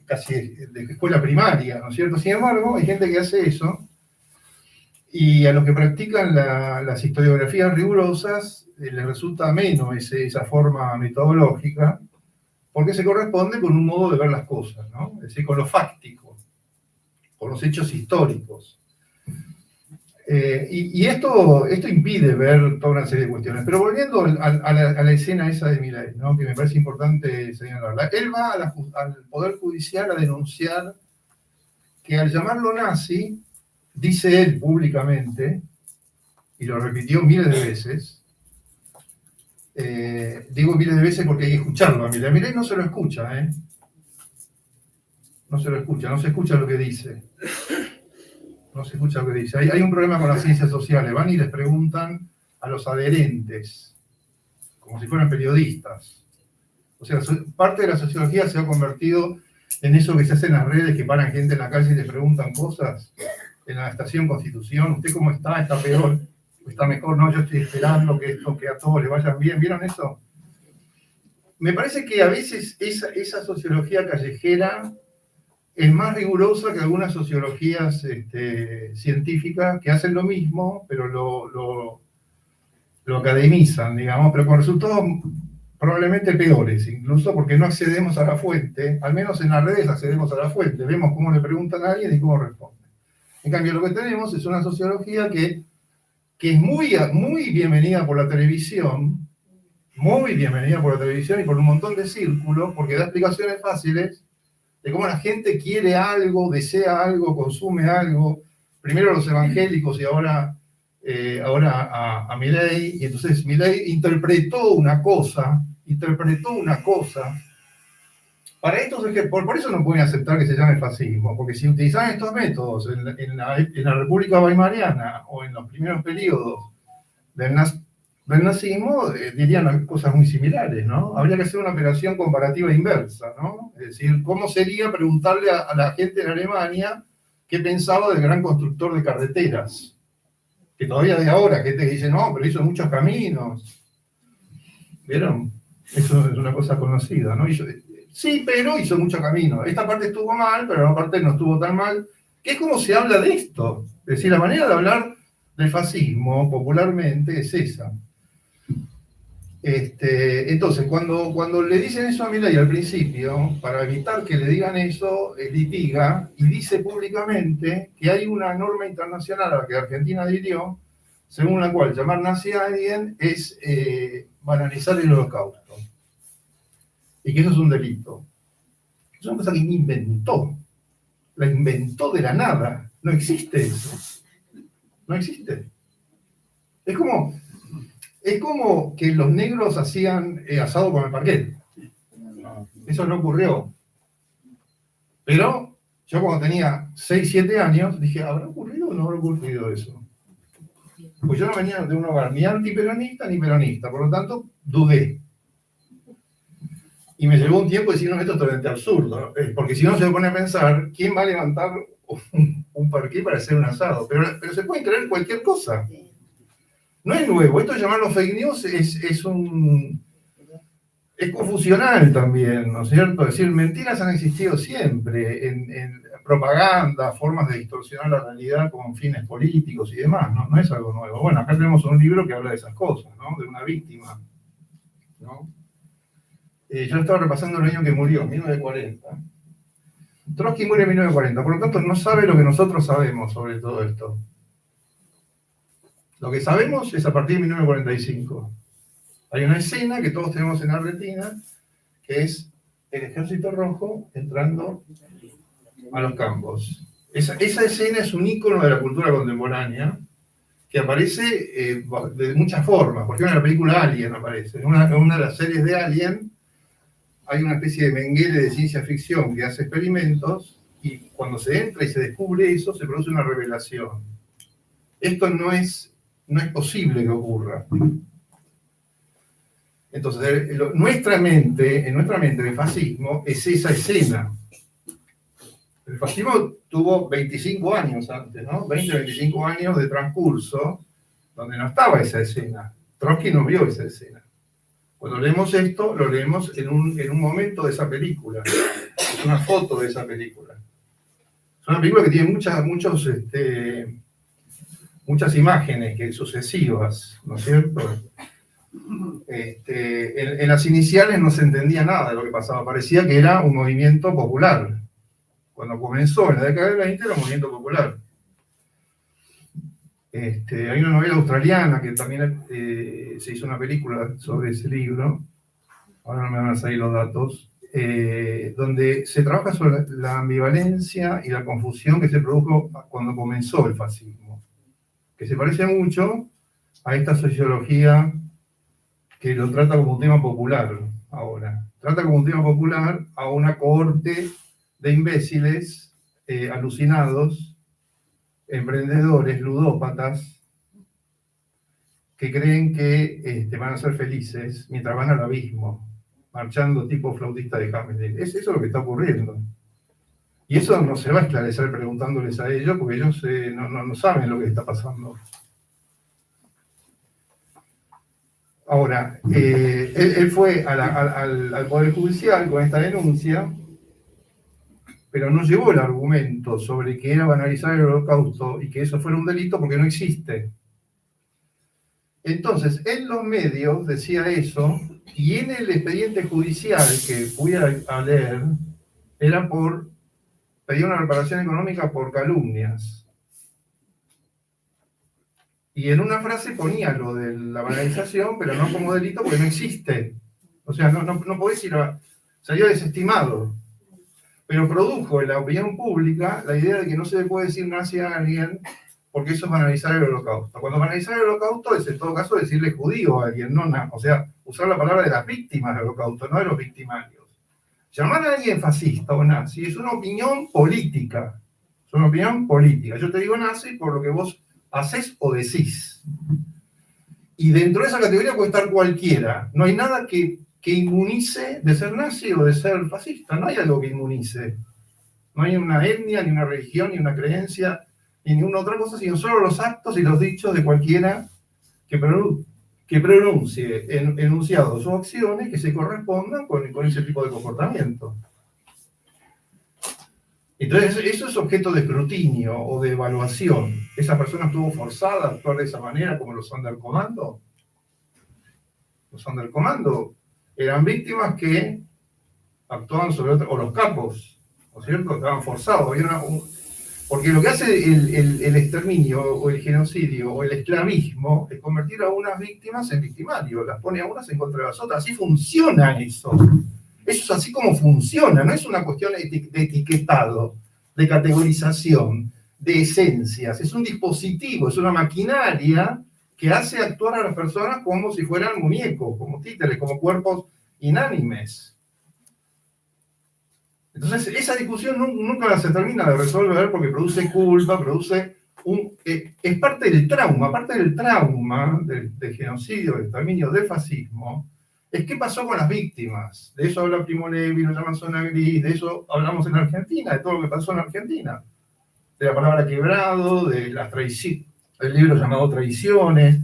casi de escuela primaria, ¿no es cierto? Sin embargo, hay gente que hace eso. Y a los que practican las historiografías rigurosas les resulta ameno esa forma metodológica, porque se corresponde con un modo de ver las cosas, ¿no? Es decir, con lo fáctico, con los hechos históricos. Y esto impide ver toda una serie de cuestiones. Pero volviendo a la escena esa de Milei, ¿no?, que me parece importante señalarla. Él va al Poder Judicial a denunciar que al llamarlo nazi, dice él públicamente, y lo repitió miles de veces, digo miles de veces porque hay que escucharlo a Milei. A Milei no se lo escucha, ¿eh? No se lo escucha, no se escucha lo que dice. No se escucha lo que dice. Hay un problema con las ciencias sociales. Van y les preguntan a los adherentes, como si fueran periodistas. O sea, parte de la sociología se ha convertido en eso que se hace en las redes, que paran gente en la calle y les preguntan cosas. En la estación Constitución, ¿usted cómo está? ¿Está peor? ¿Está mejor? No, yo estoy esperando que a todos les vayan bien. ¿Vieron eso? Me parece que a veces esa sociología callejera es más rigurosa que algunas sociologías científicas que hacen lo mismo, pero lo academizan, digamos, pero con resultados probablemente peores, incluso porque no accedemos a la fuente. Al menos en las redes accedemos a la fuente, vemos cómo le preguntan a alguien y cómo responde. En cambio, lo que tenemos es una sociología que es muy bienvenida por la televisión, y por un montón de círculos, porque da explicaciones fáciles, de cómo la gente quiere algo, desea algo, consume algo, primero los evangélicos y ahora a Milei, y entonces Milei interpretó una cosa, para estos es que por eso no pueden aceptar que se llame fascismo, porque si utilizaban estos métodos en la República Weimariana o en los primeros periodos del nazismo, dirían cosas muy similares, ¿no? Habría que hacer una operación comparativa inversa, ¿no? Es decir, ¿cómo sería preguntarle a la gente en Alemania qué pensaba del gran constructor de carreteras? Que todavía de ahora, gente que dice, no, pero hizo muchos caminos. ¿Vieron? Eso es una cosa conocida, ¿no? Sí, pero hizo muchos caminos. Esta parte estuvo mal, pero la parte no estuvo tan mal. Que es como se habla de esto. Es decir, la manera de hablar del fascismo popularmente es esa. Entonces, cuando le dicen eso a Milei al principio, para evitar que le digan eso, litiga y dice públicamente que hay una norma internacional a la que Argentina adhirió, según la cual llamar nazi a alguien es banalizar el holocausto. Y que eso es un delito. Es una cosa que inventó. La inventó de la nada. No existe eso. No existe. Es como que los negros hacían asado con el parquet. Eso no ocurrió. Pero yo cuando tenía 6, 7 años, dije, ¿habrá ocurrido o no habrá ocurrido eso? Pues yo no venía de un hogar ni antiperonista ni peronista, por lo tanto, dudé. Y me llevó un tiempo decir, no, esto es totalmente absurdo, porque si no se pone a pensar, ¿quién va a levantar un parquet para hacer un asado? Pero se puede creer cualquier cosa. No es nuevo, esto de llamarlo fake news es confusional también, ¿no es cierto? Es decir, mentiras han existido siempre, en propaganda, formas de distorsionar la realidad con fines políticos y demás, ¿no? No es algo nuevo. Bueno, acá tenemos un libro que habla de esas cosas, ¿no? De una víctima, ¿no? Yo estaba repasando el año que murió, 1940. Trotsky muere en 1940, por lo tanto no sabe lo que nosotros sabemos sobre todo esto. Lo que sabemos es a partir de 1945. Hay una escena que todos tenemos en la retina, que es el Ejército Rojo entrando a los campos. Esa escena es un ícono de la cultura contemporánea, que aparece de muchas formas. Por ejemplo, en la película Alien aparece. En una de las series de Alien hay una especie de Mengele de ciencia ficción que hace experimentos, y cuando se entra y se descubre eso, se produce una revelación. Esto no es posible que ocurra. Entonces, en nuestra mente, el fascismo es esa escena. El fascismo tuvo 25 años antes, ¿no? 20, 25 años de transcurso donde no estaba esa escena. Trotsky no vio esa escena. Cuando leemos esto, lo leemos en un momento de esa película. Es una foto de esa película. Es una película que tiene muchas imágenes sucesivas, ¿no es cierto? En las iniciales no se entendía nada de lo que pasaba. Parecía que era un movimiento popular. Cuando comenzó en la década del 20 era un movimiento popular. Hay una novela australiana que también se hizo una película sobre ese libro, ahora no me van a salir los datos, donde se trabaja sobre la ambivalencia y la confusión que se produjo cuando comenzó el fascismo, que se parece mucho a esta sociología que lo trata como un tema popular ahora. Trata como un tema popular a una cohorte de imbéciles alucinados, emprendedores, ludópatas, que creen que van a ser felices mientras van al abismo, marchando tipo flautista de Hamelin. Eso es lo que está ocurriendo. Y eso no se va a esclarecer preguntándoles a ellos, porque ellos no saben lo que está pasando. Ahora, él fue al Poder Judicial con esta denuncia, pero no llevó el argumento sobre que era banalizar el holocausto y que eso fuera un delito, porque no existe. Entonces, en los medios decía eso, y en el expediente judicial que fui a leer, pedía una reparación económica por calumnias. Y en una frase ponía lo de la banalización, pero no como delito, porque no existe. O sea, no podés ir salió desestimado. pero produjo en la opinión pública la idea de que no se le puede decir nazi a alguien porque eso es banalizar el holocausto. Cuando banalizar el holocausto es en todo caso decirle judío a alguien, no, o sea, usar la palabra de las víctimas del holocausto, no de los victimarios. Llamar a alguien fascista o nazi es una opinión política. Es una opinión política. Yo te digo nazi por lo que vos haces o decís. Y dentro de esa categoría puede estar cualquiera. No hay nada que inmunice de ser nazi o de ser fascista. No hay algo que inmunice. No hay una etnia, ni una religión, ni una creencia, ni ninguna otra cosa, sino solo los actos y los dichos de cualquiera que pronuncie enunciados o acciones que se correspondan con ese tipo de comportamiento. Entonces, eso es objeto de escrutinio o de evaluación. ¿Esa persona estuvo forzada a actuar de esa manera como los Sonderkommando? Los Sonderkommando eran víctimas que actuaban sobre otros, o los capos, ¿no es cierto? Estaban forzados. Porque lo que hace el exterminio o el genocidio o el esclavismo es convertir a unas víctimas en victimarios, las pone a unas en contra de las otras. Así funciona eso. Eso es así como funciona, no es una cuestión de etiquetado, de categorización, de esencias. Es un dispositivo, es una maquinaria que hace actuar a las personas como si fueran muñecos, como títeres, como cuerpos inánimes. Entonces, esa discusión nunca se termina de resolver porque produce culpa, es parte del trauma del genocidio, del exterminio, del fascismo, es qué pasó con las víctimas. De eso habla Primo Levi, lo llaman zona gris, de eso hablamos en Argentina, de todo lo que pasó en Argentina. De la palabra quebrado, de las traiciones, el libro llamado Traiciones.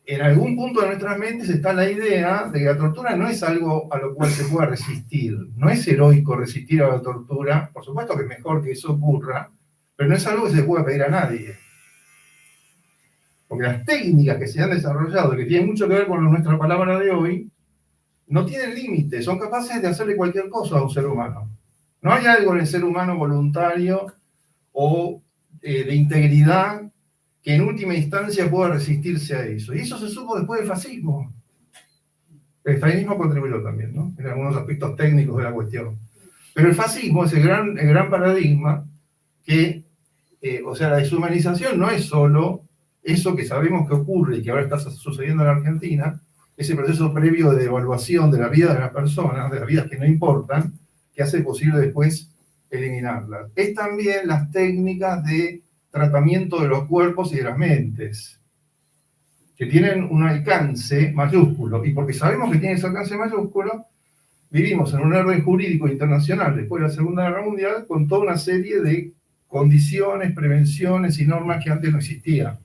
En algún punto de nuestras mentes está la idea de que la tortura no es algo a lo cual se pueda resistir. No es heroico resistir a la tortura. Por supuesto que es mejor que eso ocurra, pero no es algo que se pueda pedir a nadie. Porque las técnicas que se han desarrollado, que tienen mucho que ver con nuestra palabra de hoy, no tienen límites, son capaces de hacerle cualquier cosa a un ser humano. No hay algo en el ser humano voluntario o de integridad que en última instancia pueda resistirse a eso. Y eso se supo después del fascismo. El fascismo contribuyó también, ¿no? En algunos aspectos técnicos de la cuestión. Pero el fascismo es el gran paradigma que, o sea, la deshumanización no es solo eso que sabemos que ocurre y que ahora está sucediendo en Argentina, ese proceso previo de devaluación de la vida de las personas, de las vidas que no importan, que hace posible después eliminarlas. Es también las técnicas de tratamiento de los cuerpos y de las mentes, que tienen un alcance mayúsculo, y porque sabemos que tienen ese alcance mayúsculo, vivimos en un orden jurídico internacional después de la Segunda Guerra Mundial con toda una serie de condiciones, prevenciones y normas que antes no existían.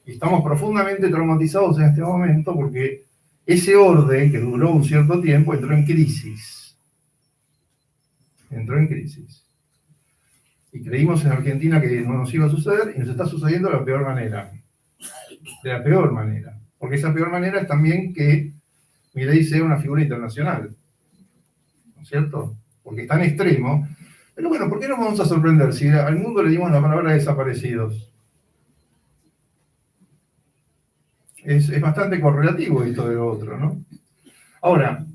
Y estamos profundamente traumatizados en este momento porque ese orden, que duró un cierto tiempo, entró en crisis. Entró en crisis. Y creímos en Argentina que no nos iba a suceder, y nos está sucediendo de la peor manera. De la peor manera. Porque esa peor manera es también que Milei sea una figura internacional. ¿No es cierto? Porque es tan extremo. Pero bueno, ¿por qué nos vamos a sorprender si al mundo le dimos la palabra desaparecidos? Es bastante correlativo esto de lo otro, ¿no? Ahora,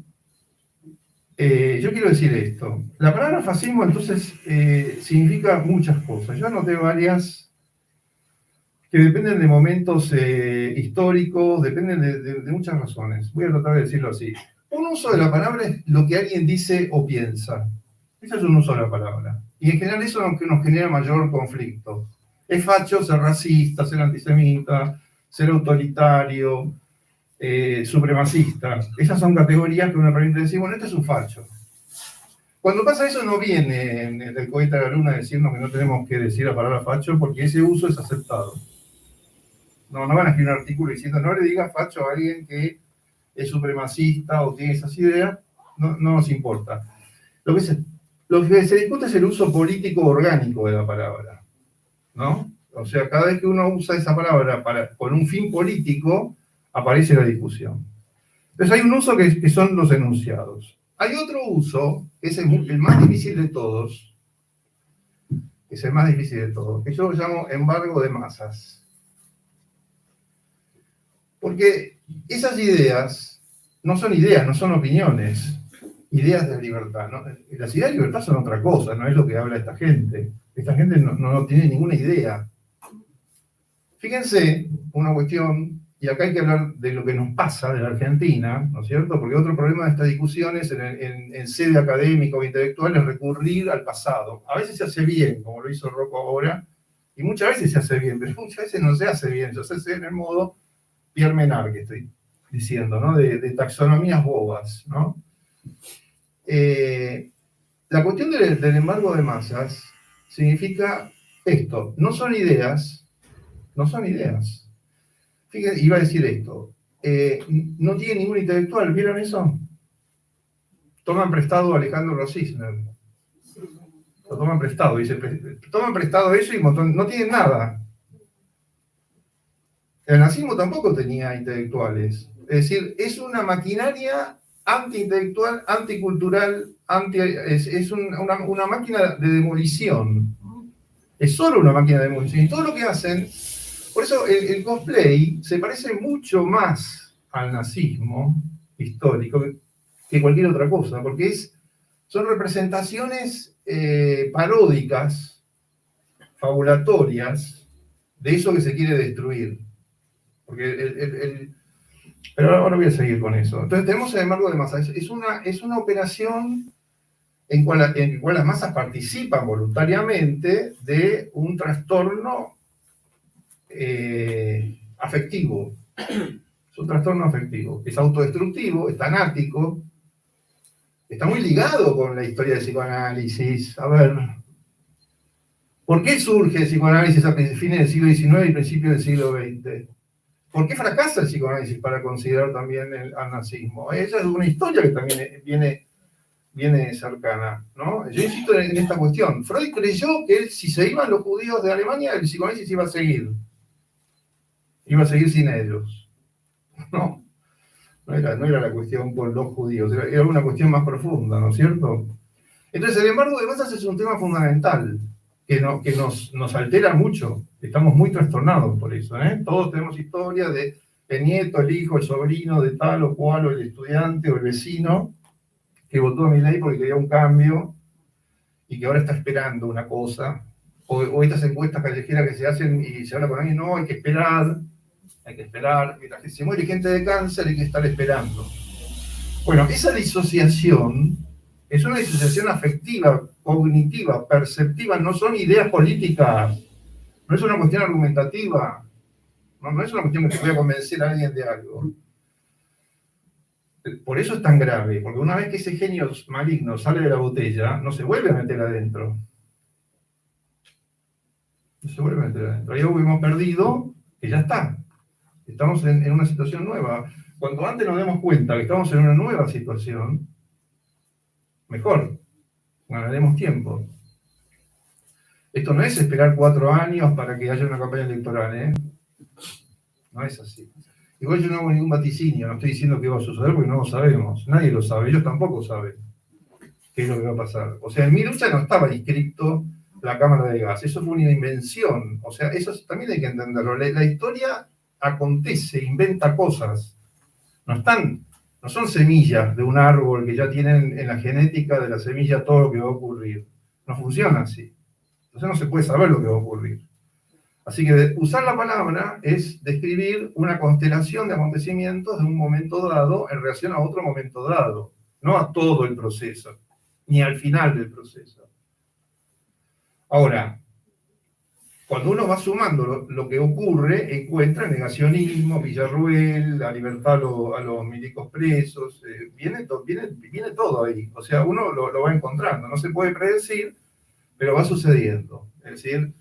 yo quiero decir esto. La palabra fascismo, entonces, significa muchas cosas. Yo anoté varias que dependen de momentos históricos, dependen de muchas razones. Voy a tratar de decirlo así. Un uso de la palabra es lo que alguien dice o piensa. Ese es un uso de la palabra. Y en general eso es lo que nos genera mayor conflicto. Es facho ser racista, ser antisemita, ser autoritario, supremacista. Esas son categorías que uno realmente decimos, bueno, este es un facho. Cuando pasa eso no viene del cohete a la luna a decirnos que no tenemos que decir la palabra facho porque ese uso es aceptado. No van a escribir un artículo diciendo no le digas facho a alguien que es supremacista o tiene esas ideas, no nos importa. Lo que se discute es el uso político orgánico de la palabra, ¿no? O sea, cada vez que uno usa esa palabra con un fin político, aparece la discusión. Entonces hay un uso que son los enunciados. Hay otro uso, que es el más difícil de todos, que yo llamo embargo de masas. Porque esas ideas no son opiniones. ideas de libertad, ¿no? Las ideas de libertad son otra cosa, no es lo que habla esta gente. Esta gente no tiene ninguna idea. Fíjense una cuestión, y acá hay que hablar de lo que nos pasa de la Argentina, ¿no es cierto? Porque otro problema de estas discusiones en sede académica o intelectual es recurrir al pasado. A veces se hace bien, como lo hizo Rocco ahora, y muchas veces se hace bien, pero muchas veces no se hace bien, se hace en el modo Pierre Menard, que estoy diciendo, ¿no? De taxonomías bobas, ¿no? La cuestión del embargo de masas significa esto, no son ideas. Fíjense, iba a decir esto, no tiene ningún intelectual, ¿vieron eso? Toman prestado a Alejandro Rosisner. Lo toman prestado, dice, toman prestado eso y un montón, no tienen nada. El nazismo tampoco tenía intelectuales. Es decir, es una maquinaria antiintelectual, anticultural, es una máquina de demolición. Es solo una máquina de demolición. Y todo lo que hacen, por eso el cosplay se parece mucho más al nazismo histórico que cualquier otra cosa, porque son representaciones paródicas, fabulatorias, de eso que se quiere destruir. Porque pero ahora voy a seguir con eso. Entonces tenemos el embargo de masas. Es una operación en cual las masas participan voluntariamente de un trastorno afectivo. Es un trastorno afectivo. Es autodestructivo, es tanático, está muy ligado con la historia del psicoanálisis. A ver, ¿por qué surge el psicoanálisis a fines del siglo XIX y principios del siglo XX? ¿Por qué fracasa el psicoanálisis para considerar también al nazismo? Esa es una historia que también viene cercana, ¿no? Yo insisto en esta cuestión. Freud creyó que si se iban los judíos de Alemania, el psicoanálisis iba a seguir. Iba a seguir sin ellos. No era la cuestión por los judíos, era una cuestión más profunda, ¿no es cierto? Entonces, el embargo de masas es un tema fundamental, que nos altera mucho. Estamos muy trastornados por eso, ¿eh? Todos tenemos historias de el nieto, el hijo, el sobrino de tal o cual, o el estudiante o el vecino, que votó a Milei porque quería un cambio y que ahora está esperando una cosa, o estas encuestas callejeras que se hacen y se habla con alguien, no, hay que esperar, mientras que se muere gente de cáncer hay que estar esperando. Bueno, esa disociación es una disociación afectiva, cognitiva, perceptiva, no son ideas políticas, no es una cuestión argumentativa, no es una cuestión que te voy a convencer a alguien de algo. Por eso es tan grave, porque una vez que ese genio maligno sale de la botella, no se vuelve a meter adentro. No se vuelve a meter adentro. Hay algo que hemos perdido, que ya está. Estamos en una situación nueva. Cuanto antes nos demos cuenta que estamos en una nueva situación, mejor. Ganaremos tiempo. Esto no es esperar 4 años para que haya una campaña electoral, ¿eh? No es así. Igual yo no hago ningún vaticinio, no estoy diciendo que va a suceder porque no lo sabemos. Nadie lo sabe, ellos tampoco saben qué es lo que va a pasar. O sea, en mi lucha no estaba inscrito la cámara de gas, eso fue una invención. O sea, eso también hay que entenderlo. La historia acontece, inventa cosas. No son semillas de un árbol que ya tienen en la genética de la semilla todo lo que va a ocurrir. No funciona así. Entonces no se puede saber lo que va a ocurrir. Así que usar la palabra es describir una constelación de acontecimientos de un momento dado en relación a otro momento dado, no a todo el proceso, ni al final del proceso. Ahora, cuando uno va sumando lo que ocurre, encuentra negacionismo, Villarruel, la libertad a los milicos presos, viene todo ahí. O sea, uno lo va encontrando, no se puede predecir, pero va sucediendo. Es decir,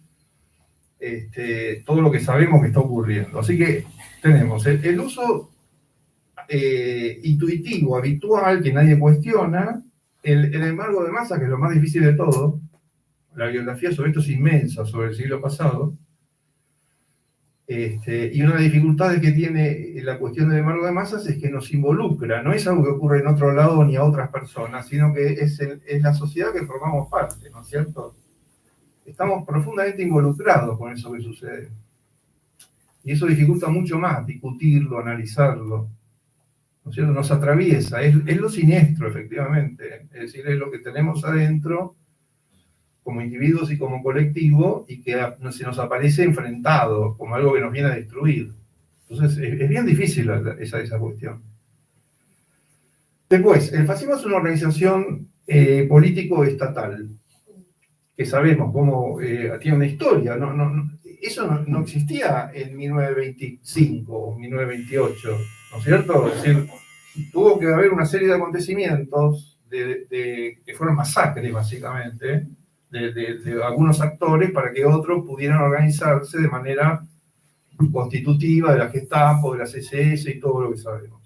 todo lo que sabemos que está ocurriendo. Así que tenemos el uso intuitivo, habitual, que nadie cuestiona, el embargo de masas, que es lo más difícil de todo. La bibliografía sobre esto es inmensa, sobre el siglo pasado. Y una de las dificultades que tiene la cuestión del embargo de masas es que nos involucra, no es algo que ocurre en otro lado ni a otras personas, sino que es la sociedad que formamos parte, ¿no es cierto? Estamos profundamente involucrados con eso que sucede. Y eso dificulta mucho más discutirlo, analizarlo. ¿no es cierto? Nos atraviesa, es lo siniestro, efectivamente. Es decir, es lo que tenemos adentro como individuos y como colectivo, y que se nos aparece enfrentado como algo que nos viene a destruir. Entonces, es bien difícil esa cuestión. Después, el fascismo es una organización político-estatal, que sabemos cómo tiene una historia. Eso no existía en 1925 o 1928, ¿no es cierto? Es decir, tuvo que haber una serie de acontecimientos que fueron masacres, básicamente, de algunos actores para que otros pudieran organizarse de manera constitutiva de la Gestapo, de las SS y todo lo que sabemos.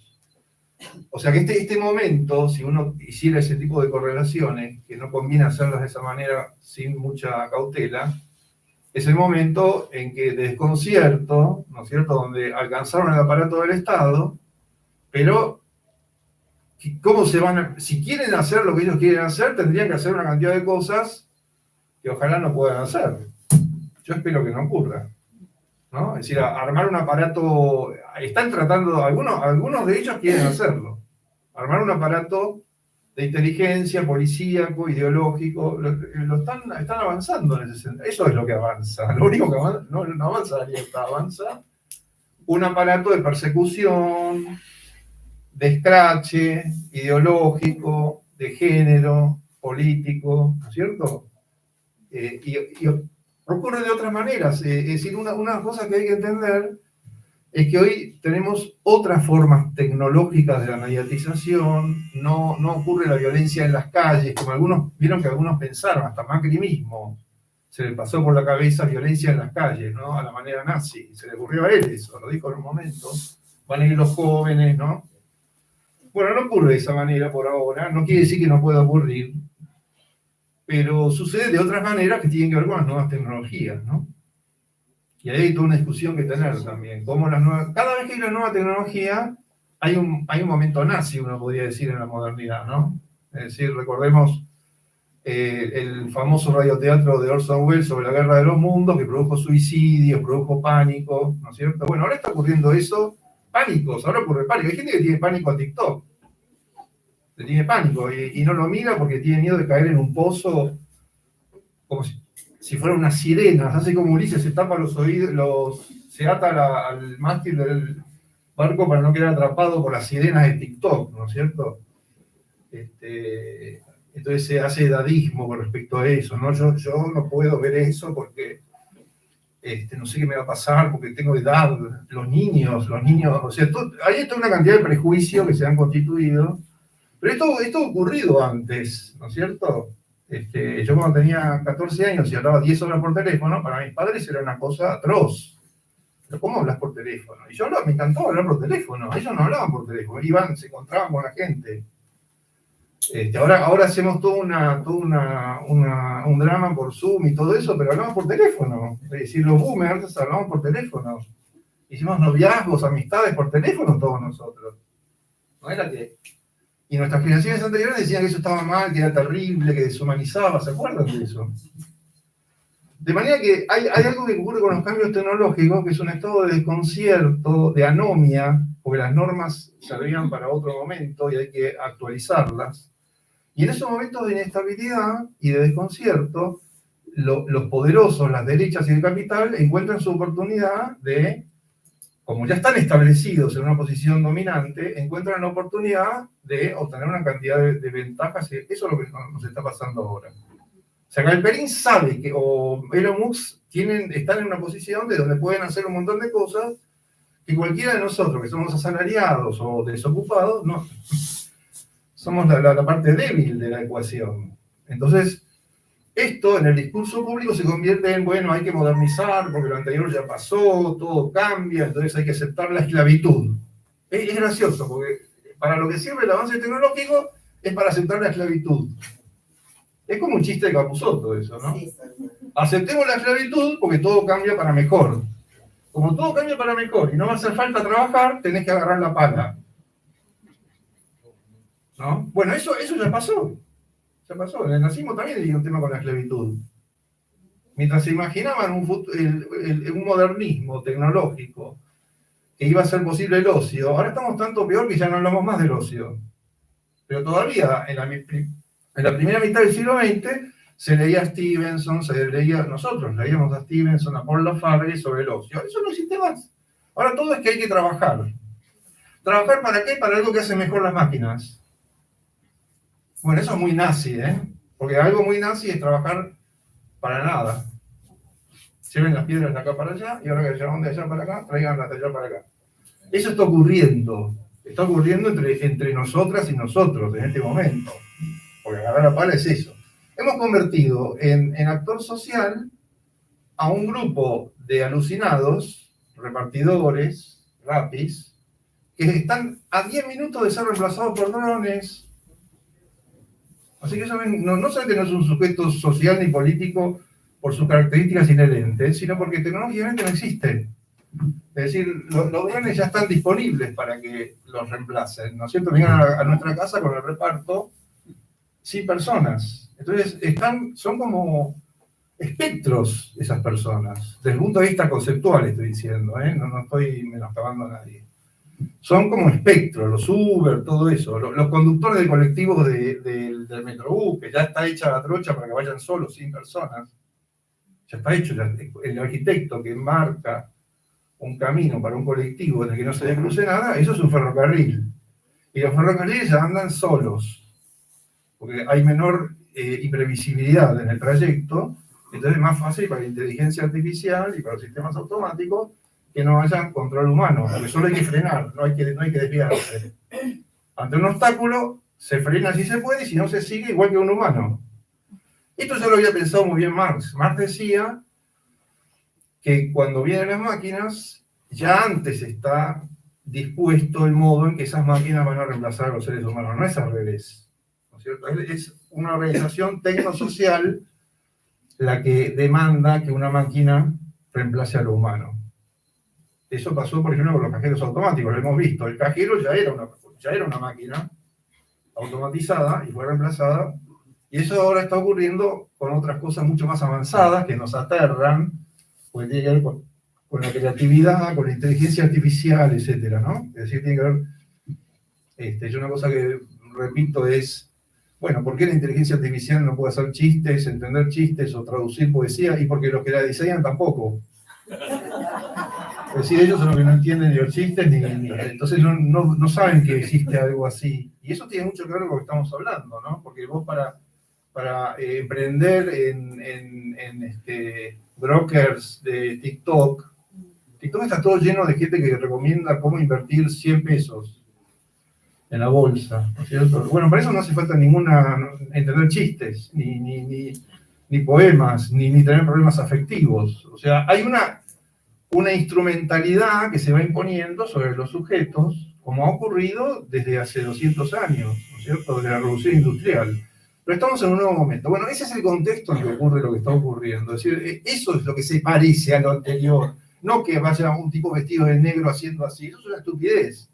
O sea que este momento, si uno hiciera ese tipo de correlaciones, que no conviene hacerlas de esa manera sin mucha cautela, es el momento en que de desconcierto, ¿no es cierto?, donde alcanzaron el aparato del Estado, pero ¿cómo se van a, si quieren hacer lo que ellos quieren hacer, tendrían que hacer una cantidad de cosas que ojalá no puedan hacer. Yo espero que no ocurra, ¿no? Es decir, armar un aparato, están tratando, algunos de ellos quieren hacerlo, armar un aparato de inteligencia, policíaco, ideológico, están avanzando en ese sentido. Eso es lo que avanza. Lo único que avanza, no avanza la libertad, avanza un aparato de persecución, de escrache, ideológico, de género, político, ¿no es cierto? Y ocurre de otras maneras. Es decir, una cosa que hay que entender es que hoy tenemos otras formas tecnológicas de la mediatización, no ocurre la violencia en las calles, como vieron que algunos pensaron, hasta Macri mismo se le pasó por la cabeza violencia en las calles, ¿no? A la manera nazi, se le ocurrió a él eso, lo dijo en un momento, van a ir los jóvenes, ¿no? Bueno, no ocurre de esa manera por ahora, no quiere decir que no pueda ocurrir, pero sucede de otras maneras que tienen que ver con las nuevas tecnologías, ¿no? Y ahí hay toda una discusión que tener también. Cada vez que hay una nueva tecnología, hay un momento nazi, uno podría decir, en la modernidad, ¿no? Es decir, recordemos el famoso radioteatro de Orson Welles sobre la guerra de los mundos, que produjo suicidios, produjo pánico, ¿no es cierto? Bueno, ahora está ocurriendo eso, pánicos, ahora ocurre pánico. Hay gente que tiene pánico a TikTok, le tiene pánico y no lo mira porque tiene miedo de caer en un pozo, como si fuera una sirena, hace como Ulises, se tapa los oídos, se ata al mástil del barco para no quedar atrapado por las sirenas de TikTok, ¿no es cierto? Entonces se hace edadismo con respecto a eso, ¿no? Yo no puedo ver eso porque no sé qué me va a pasar, porque tengo edad, los niños, o sea, hay toda una cantidad de prejuicios que se han constituido, pero esto ha ocurrido antes, ¿no es cierto? Yo cuando tenía 14 años y hablaba 10 horas por teléfono, para mis padres era una cosa atroz. Pero ¿cómo hablas por teléfono? Y yo me encantaba hablar por teléfono. Ellos no hablaban por teléfono, se encontraban con la gente. Ahora hacemos todo un drama por Zoom y todo eso, pero hablamos por teléfono. Es decir, los boomers hablamos por teléfono. Hicimos noviazgos, amistades por teléfono todos nosotros. No era que... Y nuestras generaciones anteriores decían que eso estaba mal, que era terrible, que deshumanizaba, ¿se acuerdan de eso? De manera que hay algo que ocurre con los cambios tecnológicos, que es un estado de desconcierto, de anomia, porque las normas servían para otro momento y hay que actualizarlas. Y en esos momentos de inestabilidad y de desconcierto, los poderosos, las derechas y el capital, encuentran su oportunidad de, como ya están establecidos en una posición dominante, encuentran la oportunidad de obtener una cantidad de ventajas. Eso es lo que nos está pasando ahora. O sea, Galperín sabe que, o Elon Musk están en una posición de donde pueden hacer un montón de cosas que cualquiera de nosotros, que somos asalariados o desocupados, no, somos la parte débil de la ecuación. Entonces, esto en el discurso público se convierte en, bueno, hay que modernizar porque lo anterior ya pasó, todo cambia, entonces hay que aceptar la esclavitud. Es gracioso, porque para lo que sirve el avance tecnológico es para aceptar la esclavitud. Es como un chiste de Capusotto eso, ¿no? Sí. Aceptemos la esclavitud porque todo cambia para mejor. Como todo cambia para mejor y no va a hacer falta trabajar, tenés que agarrar la pala. ¿No? Bueno, eso ya pasó. Ya pasó. En el nazismo también hay un tema con la esclavitud. Mientras se imaginaban un modernismo tecnológico que iba a ser posible el ocio, ahora estamos tanto peor que ya no hablamos más del ocio. Pero todavía en la primera mitad del siglo XX se leía a Stevenson, nosotros leíamos a Stevenson, a Paul Lafargue sobre el ocio. Eso no existe más. Ahora todo es que hay que trabajar. ¿Trabajar para qué? Para algo que hacen mejor las máquinas. Bueno, eso es muy nazi, ¿eh? Porque algo muy nazi es trabajar para nada. Lleven las piedras de acá para allá y ahora que llevan de allá para acá, traigan las de allá para acá. Eso está ocurriendo entre nosotras y nosotros en este momento. Porque agarrar la pala es eso. Hemos convertido en actor social a un grupo de alucinados, repartidores, rapis, que están a 10 minutos de ser reemplazados por drones. Así que eso no solamente no es un sujeto social ni político por sus características inherentes, sino porque tecnológicamente no existe. Es decir, los drones ya están disponibles para que los reemplacen, ¿no es cierto? Vengan a nuestra casa con el reparto sin personas. Entonces, son como espectros esas personas, desde el punto de vista conceptual estoy diciendo, ¿eh? No estoy menoscabando a nadie. Son como espectros, los Uber, todo eso, los conductores de colectivos del Metrobús, que ya está hecha la trocha para que vayan solos, sin personas. Ya está hecho, el arquitecto que marca un camino para un colectivo en el que no se cruce nada, eso es un ferrocarril. Y los ferrocarriles ya andan solos, porque hay menor imprevisibilidad en el trayecto, entonces es más fácil para la inteligencia artificial y para los sistemas automáticos que no haya control humano, porque solo hay que frenar, no hay que desviarse. Ante un obstáculo, se frena si se puede y si no se sigue igual que un humano. Esto ya lo había pensado muy bien Marx. Marx decía que cuando vienen las máquinas, ya antes está dispuesto el modo en que esas máquinas van a reemplazar a los seres humanos, no es al revés, ¿no es cierto? Es una organización tecnosocial la que demanda que una máquina reemplace a lo humano. Eso pasó, por ejemplo, con los cajeros automáticos, lo hemos visto. El cajero ya era una máquina automatizada y fue reemplazada. Y eso ahora está ocurriendo con otras cosas mucho más avanzadas que nos aterran, porque tiene que ver con la creatividad, con la inteligencia artificial, etcétera, ¿no? Es decir, tiene que ver, yo una cosa que repito es, bueno, ¿por qué la inteligencia artificial no puede hacer chistes, entender chistes o traducir poesía? Y porque los que la diseñan tampoco. Es decir, ellos son los que no entienden ni los chistes, entonces no saben que existe algo así. Y eso tiene mucho que ver con lo que estamos hablando, ¿no? Porque vos para emprender en brokers de TikTok está todo lleno de gente que recomienda cómo invertir 100 pesos en la bolsa, ¿no es cierto? Bueno, para eso no hace falta entender chistes, ni poemas, ni tener problemas afectivos. O sea, hay una instrumentalidad que se va imponiendo sobre los sujetos, como ha ocurrido desde hace 200 años, ¿no es cierto?, de la revolución industrial. Pero estamos en un nuevo momento. Bueno, ese es el contexto en que ocurre lo que está ocurriendo. Es decir, eso es lo que se parece a lo anterior. No que vaya un tipo vestido de negro haciendo así. Eso es una estupidez.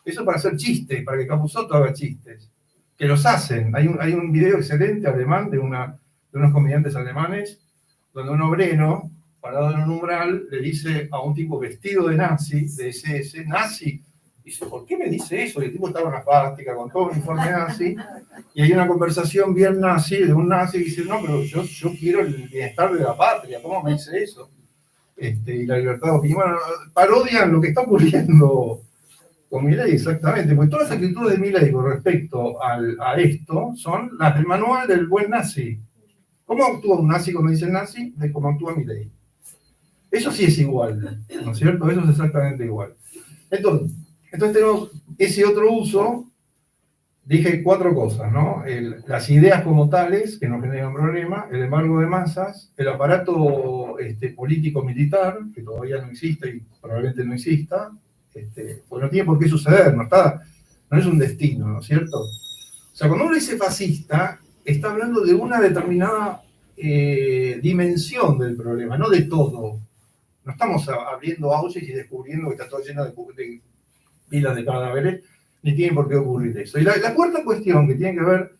Eso para hacer chistes, para que Capusotto haga chistes. Que los hacen. Hay un video excelente alemán de unos comediantes alemanes, donde un obrero, parado en un umbral, le dice a un tipo vestido de nazi, de SS, nazi, dice, ¿por qué me dice eso? Y el tipo estaba en una fástica, con todo un uniforme nazi, y hay una conversación bien nazi, de un nazi, y dice, no, pero yo quiero el bienestar de la patria, ¿cómo me dice eso? Y la libertad de opinión. Bueno, parodian lo que está ocurriendo con Milei, exactamente, porque todas las escrituras de Milei con respecto a esto son las del manual del buen nazi. ¿Cómo actúa un nazi cuando dice nazi? De cómo actúa Milei. Eso sí es igual, ¿no es cierto? Eso es exactamente igual. Entonces tenemos ese otro uso, dije 4 cosas, ¿no? Las ideas como tales, que nos generan problema, el embargo de masas, el aparato político-militar, que todavía no existe y probablemente no exista, pues no tiene por qué suceder, no es un destino, ¿no es cierto? O sea, cuando uno dice fascista, está hablando de una determinada dimensión del problema, no de todo. No estamos abriendo Auschwitz y descubriendo que está todo lleno de pilas de cadáveres, ni tiene por qué ocurrir eso. Y la cuarta cuestión que tiene que ver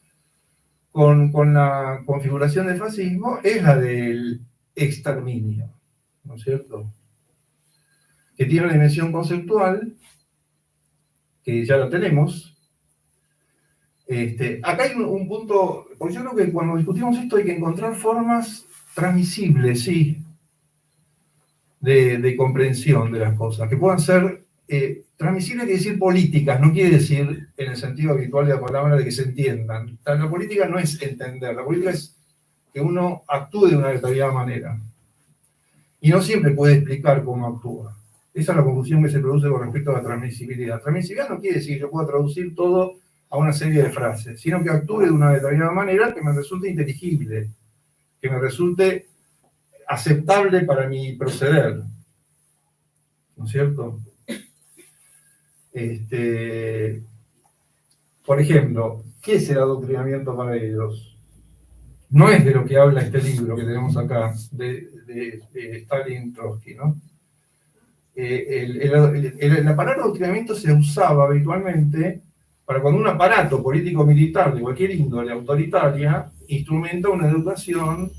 con la configuración del fascismo es la del exterminio, ¿no es cierto? que tiene una dimensión conceptual, que ya la tenemos. Acá hay un punto, porque yo creo que cuando discutimos esto hay que encontrar formas transmisibles, sí, de comprensión de las cosas, que puedan ser transmisibles, quiere decir políticas, no quiere decir en el sentido habitual de la palabra de que se entiendan. La política no es entender, la política es que uno actúe de una determinada manera. Y no siempre puede explicar cómo actúa. Esa es la confusión que se produce con respecto a la transmisibilidad. Transmisibilidad no quiere decir que yo pueda traducir todo a una serie de frases, sino que actúe de una determinada manera que me resulte inteligible, que me resulte aceptable para mi proceder. ¿No es cierto? Por ejemplo, ¿qué es el adoctrinamiento para ellos? No es de lo que habla este libro que tenemos acá, de Stalin Trotsky, ¿no? La palabra adoctrinamiento se usaba habitualmente para cuando un aparato político-militar de cualquier índole autoritaria instrumenta una educación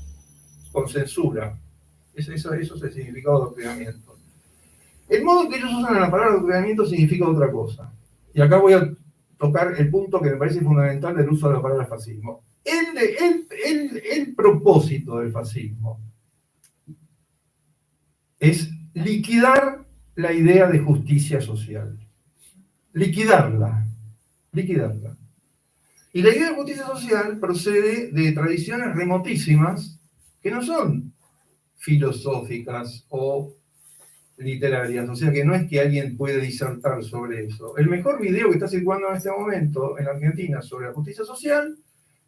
con censura. Eso es el significado de adoctrinamiento. El modo que ellos usan la palabra adoctrinamiento significa otra cosa. Y acá voy a tocar el punto que me parece fundamental del uso de la palabra fascismo. El propósito del fascismo es liquidar la idea de justicia social. Liquidarla. Y la idea de justicia social procede de tradiciones remotísimas que no son filosóficas o literarias, o sea que no es que alguien puede disertar sobre eso. El mejor video que está circulando en este momento en Argentina sobre la justicia social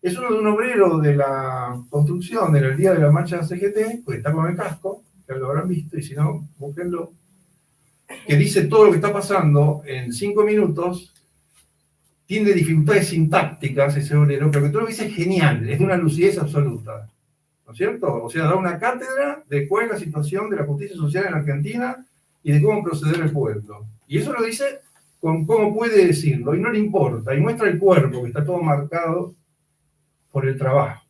es uno de un obrero de la construcción en el día de la marcha CGT, pues está con el casco, ya lo habrán visto, y si no, búsquenlo, que dice todo lo que está pasando en 5 minutos. Tiene dificultades sintácticas ese obrero, pero que todo lo que dice es genial, es de una lucidez absoluta, ¿no es cierto? O sea, da una cátedra de cuál es la situación de la justicia social en Argentina y de cómo proceder el pueblo. Y eso lo dice con cómo puede decirlo, y no le importa, y muestra el cuerpo, que está todo marcado por el trabajo,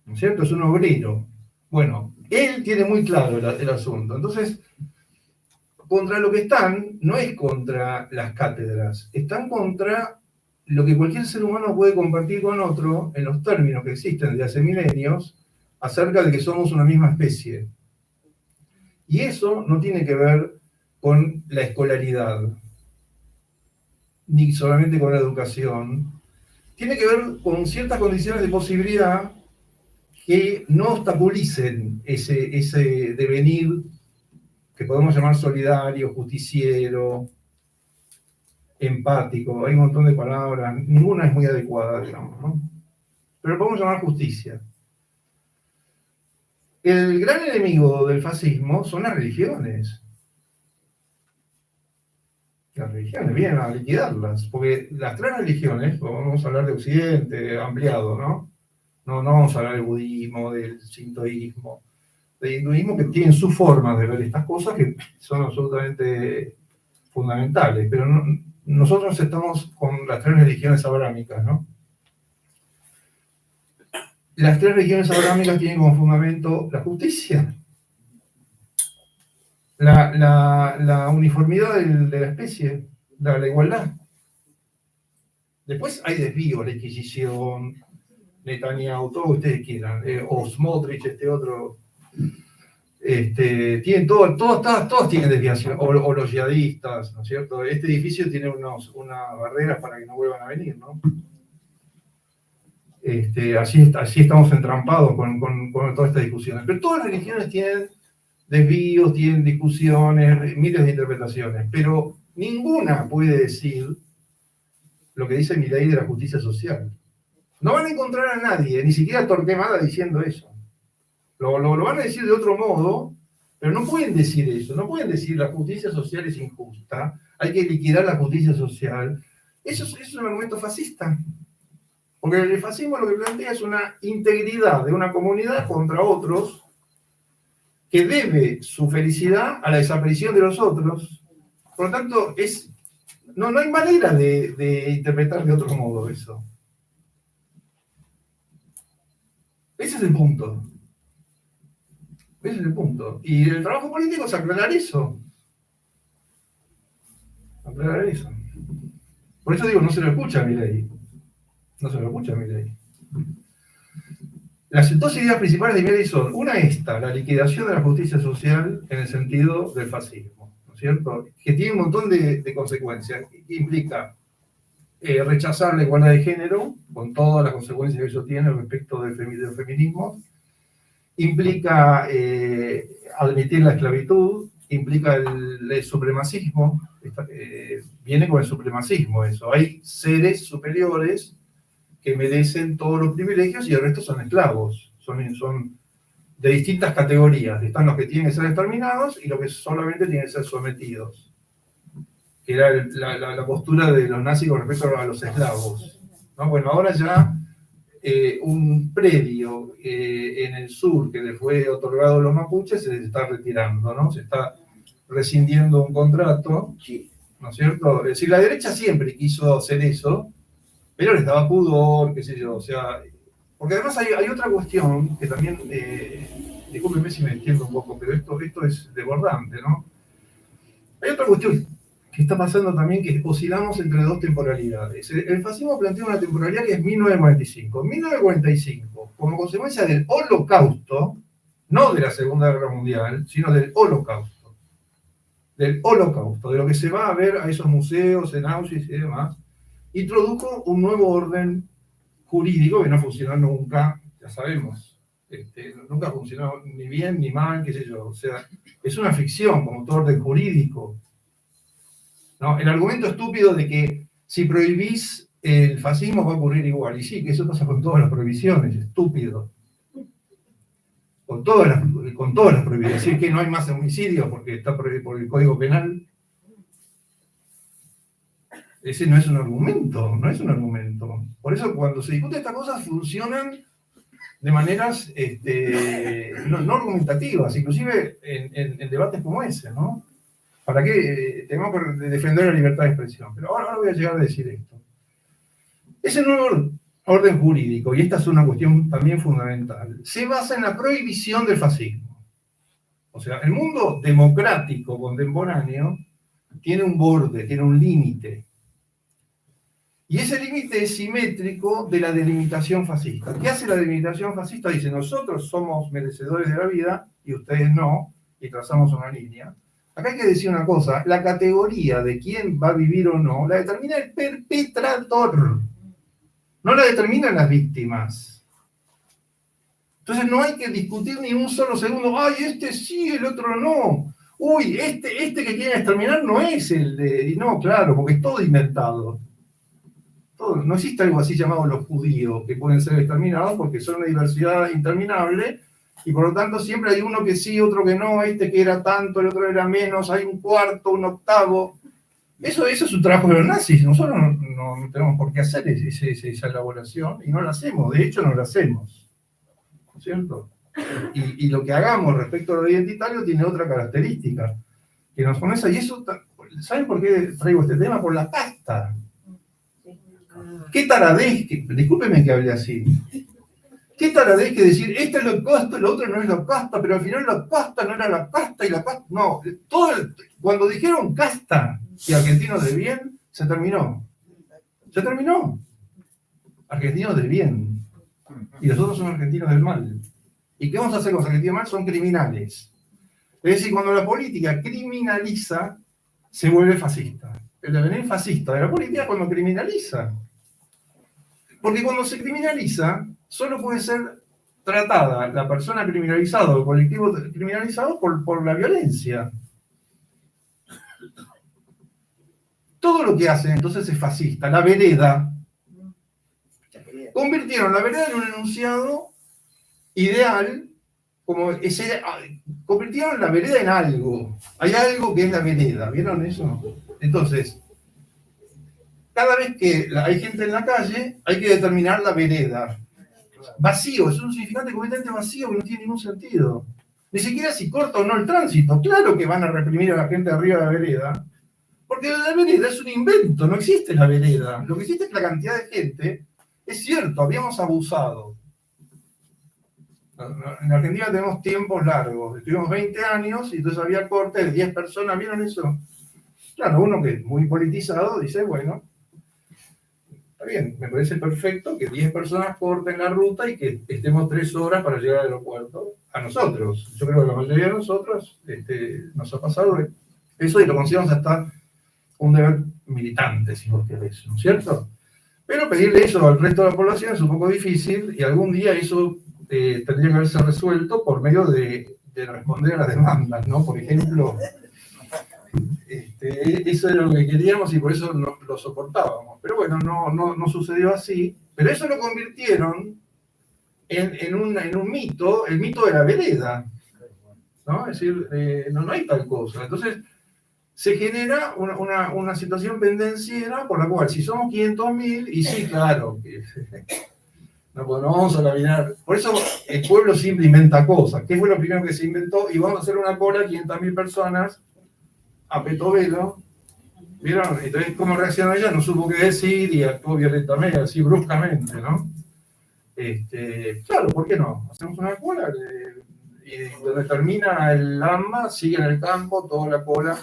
¿no es cierto? Es un obrero. Bueno, él tiene muy claro el asunto. Entonces, contra lo que están, no es contra las cátedras, están contra lo que cualquier ser humano puede compartir con otro en los términos que existen desde hace milenios acerca de que somos una misma especie. Y eso no tiene que ver con la escolaridad, ni solamente con la educación. Tiene que ver con ciertas condiciones de posibilidad que no obstaculicen ese devenir que podemos llamar solidario, justiciero, empático. Hay un montón de palabras, ninguna es muy adecuada, digamos, ¿no? Pero podemos llamar justicia. El gran enemigo del fascismo son las religiones. Las religiones vienen a liquidarlas, porque las 3 religiones, vamos a hablar de Occidente, ampliado, ¿no? No vamos a hablar del budismo, del sintoísmo, del hinduismo, que tienen sus formas de ver estas cosas que son absolutamente fundamentales, pero nosotros estamos con las 3 religiones abrámicas, ¿no? Las 3 religiones abrámicas tienen como fundamento la justicia, la uniformidad de la especie, la igualdad. Después hay desvíos, la Inquisición, Netanyahu, todo lo que ustedes quieran, o Smotrich, otro, tienen todos tienen desviación, o los yihadistas, ¿no es cierto? Este edificio tiene unas barreras para que no vuelvan a venir, ¿no? Así estamos entrampados con todas estas discusiones. Pero todas las religiones tienen desvíos, tienen discusiones, miles de interpretaciones, pero ninguna puede decir lo que dice mi ley de la justicia social. No van a encontrar a nadie, ni siquiera a Torquemada diciendo eso. Lo van a decir de otro modo, pero no pueden decir eso. No pueden decir la justicia social es injusta, hay que liquidar la justicia social. Eso es un argumento fascista. Porque el fascismo lo que plantea es una integridad de una comunidad contra otros que debe su felicidad a la desaparición de los otros. Por lo tanto, no hay manera de interpretar de otro modo eso. Ese es el punto. Ese es el punto. Y el trabajo político es aclarar eso. contrario a eso. Por eso digo, no se lo escucha a Milei. No se lo escucha a Milei. Las dos ideas principales de Milei son, una esta, la liquidación de la justicia social en el sentido del fascismo, ¿no es cierto? Que tiene un montón de consecuencias. Implica rechazar la igualdad de género, con todas las consecuencias que eso tiene respecto del feminismo. Implica admitir la esclavitud, implica el supremacismo, viene con el supremacismo eso. Hay seres superiores que merecen todos los privilegios y el resto son esclavos, son de distintas categorías. Están los que tienen que ser exterminados y los que solamente tienen que ser sometidos, que era la postura de los nazis con respecto a los esclavos, ¿no? Bueno, ahora ya un predio en el sur que le fue otorgado a los mapuches se está retirando, ¿no? Se está rescindiendo un contrato, ¿no es cierto? Es decir, la derecha siempre quiso hacer eso, pero les daba pudor, qué sé yo, o sea, porque además hay otra cuestión que también, discúlpeme si me entiendo un poco, pero esto es desbordante, ¿no? Hay otra cuestión que está pasando también, que oscilamos entre dos temporalidades. El fascismo plantea una temporalidad que es 1945. 1945, como consecuencia del Holocausto, no de la Segunda Guerra Mundial, sino del Holocausto. Del Holocausto, de lo que se va a ver a esos museos en Auschwitz y demás, introdujo un nuevo orden jurídico que no funcionó nunca, ya sabemos. Nunca funcionó ni bien ni mal, qué sé yo. O sea, es una ficción como todo orden jurídico. ¿No? El argumento estúpido de que si prohibís el fascismo va a ocurrir igual. Y sí, que eso pasa con todas las prohibiciones, estúpido. Con todas las prohibiciones. Decir que no hay más homicidios porque está por el Código Penal. Ese no es un argumento, no es un argumento. Por eso cuando se discute estas cosas funcionan de maneras no argumentativas, inclusive en debates como ese, ¿no? ¿Para qué tenemos que defender la libertad de expresión? Pero ahora voy a llegar a decir esto. Ese nuevo orden jurídico, y esta es una cuestión también fundamental, se basa en la prohibición del fascismo. O sea, el mundo democrático contemporáneo tiene un borde, tiene un límite. Y ese límite es simétrico de la delimitación fascista. ¿Qué hace la delimitación fascista? Dice, nosotros somos merecedores de la vida y ustedes no, y trazamos una línea. Acá hay que decir una cosa, la categoría de quién va a vivir o no la determina el perpetrador, no la determinan las víctimas. Entonces no hay que discutir ni un solo segundo, ay, este sí, el otro no. Uy, este que quieren exterminar no es el de... Y no, claro, porque es todo inventado. No existe algo así llamado los judíos, que pueden ser exterminados porque son una diversidad interminable, y por lo tanto siempre hay uno que sí, otro que no, este que era tanto, el otro era menos, hay un cuarto, un octavo. Eso es un trabajo de los nazis. Nosotros no tenemos por qué hacer esa elaboración, y no la hacemos, de hecho no la hacemos. ¿Cierto? Y lo que hagamos respecto a lo identitario tiene otra característica, que nos pone esa, y eso, ¿saben por qué traigo este tema? Por la casta. ¿Qué taradez? Discúlpeme que hable así. ¿Qué taradez que decir, este es lo casta, lo otro no es lo casta, pero al final la casta no era la casta y la casta... No, cuando dijeron casta y argentinos de bien, se terminó. Se terminó. Argentinos del bien. Y los otros son argentinos del mal. ¿Y qué vamos a hacer con los argentinos del mal? Son criminales. Es decir, cuando la política criminaliza, se vuelve fascista. El devenir fascista de la política es cuando criminaliza. Porque cuando se criminaliza, solo puede ser tratada la persona criminalizada o el colectivo criminalizado por la violencia. Todo lo que hacen entonces es fascista. La vereda. Convirtieron la vereda en un enunciado ideal, convirtieron la vereda en algo. Hay algo que es la vereda. ¿Vieron eso? Entonces, cada vez que hay gente en la calle, hay que determinar la vereda. Vacío, es un significante completamente vacío que no tiene ningún sentido. Ni siquiera si corta o no el tránsito. Claro que van a reprimir a la gente arriba de la vereda, porque la vereda es un invento, no existe la vereda. Lo que existe es la cantidad de gente. Es cierto, habíamos abusado. En Argentina tenemos tiempos largos. Estuvimos 20 años y entonces había corte de 10 personas. ¿Vieron eso? Claro, uno que es muy politizado dice, bueno, está bien, me parece perfecto que 10 personas corten la ruta y que estemos 3 horas para llegar al aeropuerto. A nosotros, yo creo que la mayoría de nosotros nos ha pasado eso y lo consideramos hasta un deber militante, si vos querés, ¿no es cierto? Pero pedirle eso al resto de la población es un poco difícil y algún día eso tendría que haberse resuelto por medio de responder a las demandas, ¿no? Por ejemplo, eso era lo que queríamos y por eso lo soportábamos. Pero bueno, no sucedió así. Pero eso lo convirtieron en un mito, el mito de la vereda, ¿no? Es decir, no hay tal cosa. Entonces, se genera una situación pendenciera por la cual, si somos 500.000, y sí, claro, no vamos a caminar. Por eso el pueblo siempre inventa cosas. ¿Qué fue lo primero que se inventó? Y vamos a hacer una cola de 500.000 personas a petovelo. ¿Vieron? Entonces, ¿cómo reaccionó ella? No supo qué decir y actuó violentamente, así bruscamente, ¿no? Claro, ¿por qué no? Hacemos una cola y donde termina el AMBA, sigue en el campo toda la cola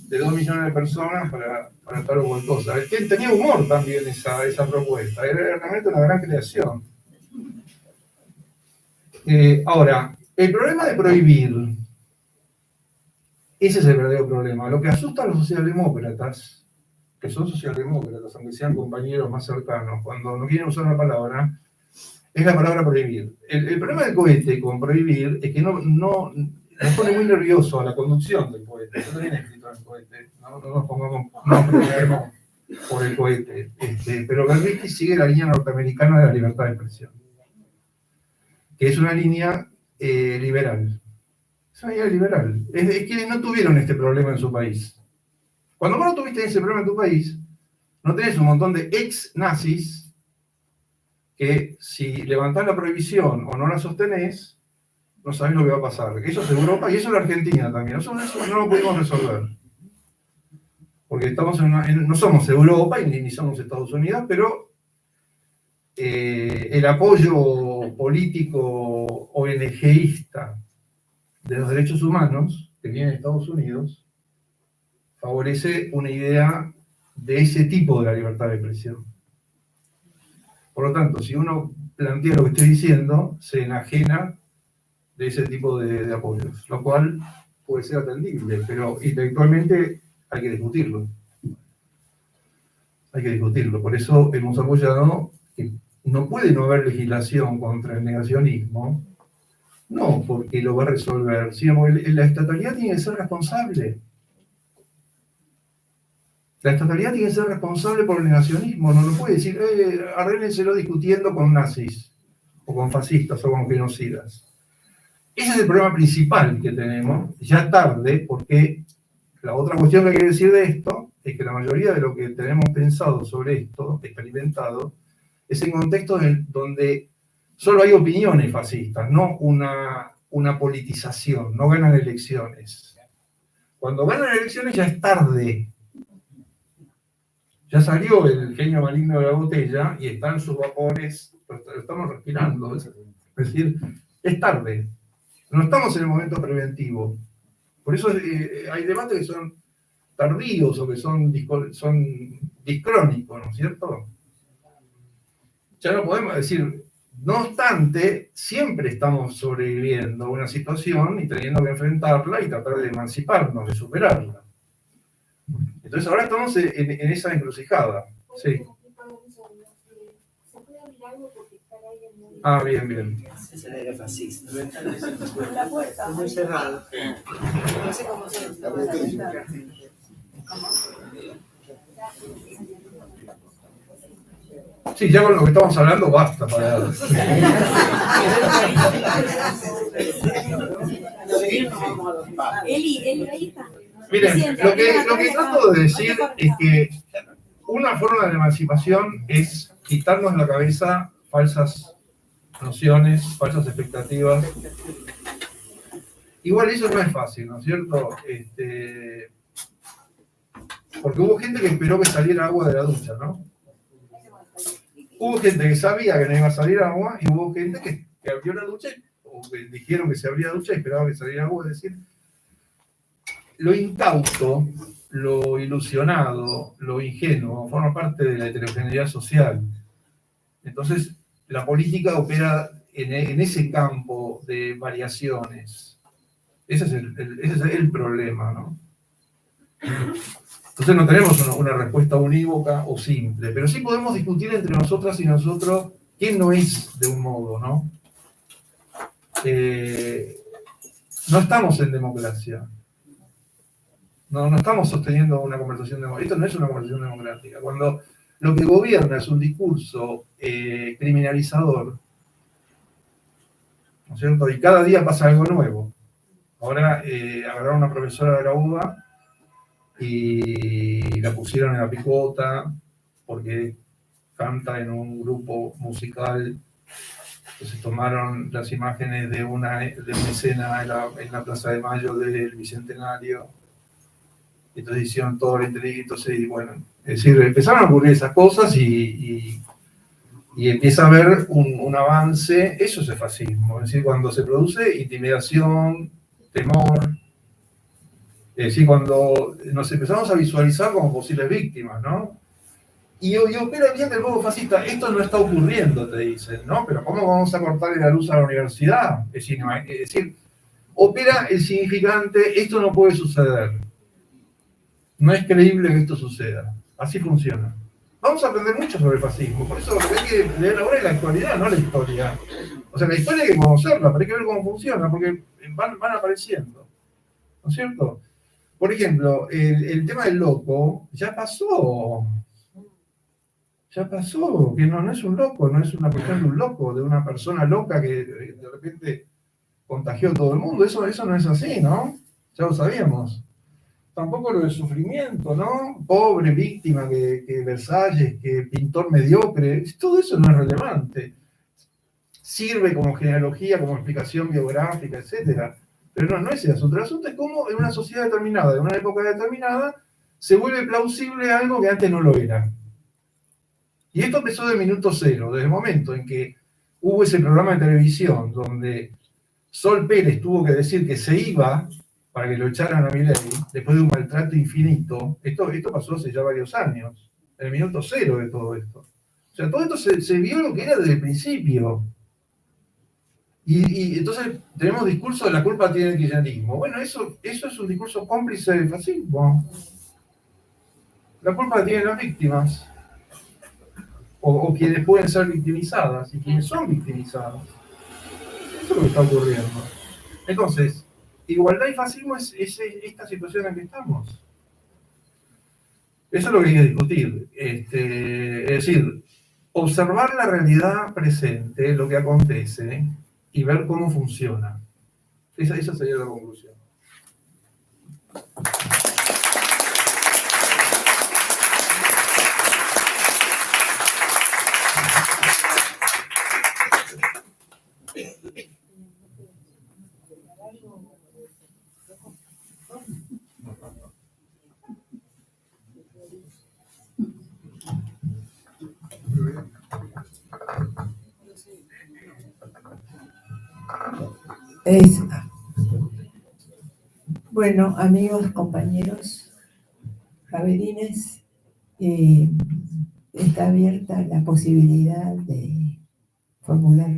de 2 millones de personas para tal o cual cosa. Tenía humor también esa propuesta, era realmente una gran creación. Ahora, el problema de prohibir, ese es el verdadero problema. Lo que asusta a los socialdemócratas, que son socialdemócratas, aunque sean compañeros más cercanos, cuando no quieren usar la palabra, es la palabra prohibir. El problema del cohete con prohibir es que nos pone muy nervioso a la conducción del cohete. Eso viene escrito en el cohete. No nos preocupemos por el cohete. Pero Berbisky sigue la línea norteamericana de la libertad de expresión, que es una línea liberal. Es una línea liberal. Es que no tuvieron este problema en su país. Cuando vos no tuviste ese problema en tu país, no tenés un montón de ex-nazis que si levantás la prohibición o no la sostenés, no sabés lo que va a pasar. Eso es Europa y eso es la Argentina también. Eso no lo pudimos resolver. Porque estamos no somos Europa y ni somos Estados Unidos, pero el apoyo político ONGista de los derechos humanos que tiene Estados Unidos favorece una idea de ese tipo de la libertad de expresión. Por lo tanto, si uno plantea lo que estoy diciendo, se enajena de ese tipo de apoyos, lo cual puede ser atendible, pero intelectualmente hay que discutirlo. Hay que discutirlo. Por eso hemos apoyado que no puede no haber legislación contra el negacionismo, no porque lo va a resolver, sino porque la estatalidad tiene que ser responsable. La estatalidad tiene que ser responsable por el negacionismo, no puede decir, arréglenselo discutiendo con nazis, o con fascistas, o con genocidas. Ese es el problema principal que tenemos, ya tarde, porque la otra cuestión que hay que decir de esto es que la mayoría de lo que tenemos pensado sobre esto, experimentado, es en contextos donde solo hay opiniones fascistas, no una politización, no ganan elecciones. Cuando ganan elecciones ya es tarde. Ya salió el genio maligno de la botella y están sus vapores, lo estamos respirando. Es decir, es tarde. No estamos en el momento preventivo. Por eso hay debates que son tardíos o que son discrónicos, ¿no es cierto? Ya no podemos decir, no obstante, siempre estamos sobreviviendo a una situación y teniendo que enfrentarla y tratar de emanciparnos, de superarla. Entonces ahora estamos en esa encrucijada. Sí. Ah, bien. Ese era fascista. La puerta. Muy cerrado. No sé cómo se Sí, ya con lo que estamos hablando basta para... Eli, ahí está. Miren, lo que trato de decir es que una forma de emancipación es quitarnos de la cabeza falsas nociones, falsas expectativas. Igual eso no es fácil, ¿no es cierto? Porque hubo gente que esperó que saliera agua de la ducha, ¿no? Hubo gente que sabía que no iba a salir agua y hubo gente que abrió la ducha o que dijeron que se abría ducha y esperaba que saliera agua. Es decir, lo incauto lo ilusionado, lo ingenuo, forma parte de la heterogeneidad social. Entonces, la política opera en ese campo de variaciones. Ese es el problema, ¿no? Entonces no tenemos una respuesta unívoca o simple, pero sí podemos discutir entre nosotras y nosotros quién no es de un modo, ¿no? No estamos en democracia. No estamos sosteniendo una conversación democrática. Esto no es una conversación democrática. Cuando lo que gobierna es un discurso criminalizador, ¿no es cierto? Y cada día pasa algo nuevo. Ahora agarraron a una profesora de la UBA y la pusieron en la picota porque canta en un grupo musical. Entonces tomaron las imágenes de una escena en la Plaza de Mayo del Bicentenario. Entonces hicieron todo el intelecto, y bueno, es decir, empezaron a ocurrir esas cosas y empieza a haber un avance. Eso es el fascismo, es decir, cuando se produce intimidación, temor, es decir, cuando nos empezamos a visualizar como posibles víctimas, ¿no? Y opera bien del modo fascista. Esto no está ocurriendo, te dicen, ¿no? Pero ¿cómo vamos a cortarle la luz a la universidad? Es decir, opera el significante, esto no puede suceder. No es creíble que esto suceda. Así funciona. Vamos a aprender mucho sobre el fascismo. Por eso lo que hay que leer ahora es la actualidad, no la historia. O sea, la historia hay que conocerla, pero hay que ver cómo funciona, porque van apareciendo. ¿No es cierto? Por ejemplo, el tema del loco ya pasó. Ya pasó, que no es un loco, no es una cuestión de un loco, de una persona loca que de repente contagió a todo el mundo. Eso no es así, ¿no? Ya lo sabíamos. Tampoco lo del sufrimiento, ¿no? Pobre víctima, que Versalles, que pintor mediocre, todo eso no es relevante. Sirve como genealogía, como explicación biográfica, etc. Pero no es el asunto. El asunto es cómo en una sociedad determinada, en una época determinada, se vuelve plausible algo que antes no lo era. Y esto empezó de minuto cero, desde el momento en que hubo ese programa de televisión donde Sol Pérez tuvo que decir que se iba para que lo echaran a Milei, después de un maltrato infinito. Esto pasó hace ya varios años, en el minuto cero de todo esto. O sea, todo esto se vio lo que era desde el principio. Y entonces tenemos discurso de la culpa tiene el kirchnerismo. Bueno, eso es un discurso cómplice del fascismo. La culpa la tienen las víctimas. O quienes pueden ser victimizadas y quienes son victimizadas. Eso es lo que está ocurriendo. Entonces, igualdad y fascismo es esta situación en la que estamos. Eso es lo que hay que discutir. Es decir, observar la realidad presente, lo que acontece, y ver cómo funciona. Esa sería la conclusión. Bueno, amigos, compañeros, javerines, está abierta la posibilidad de formular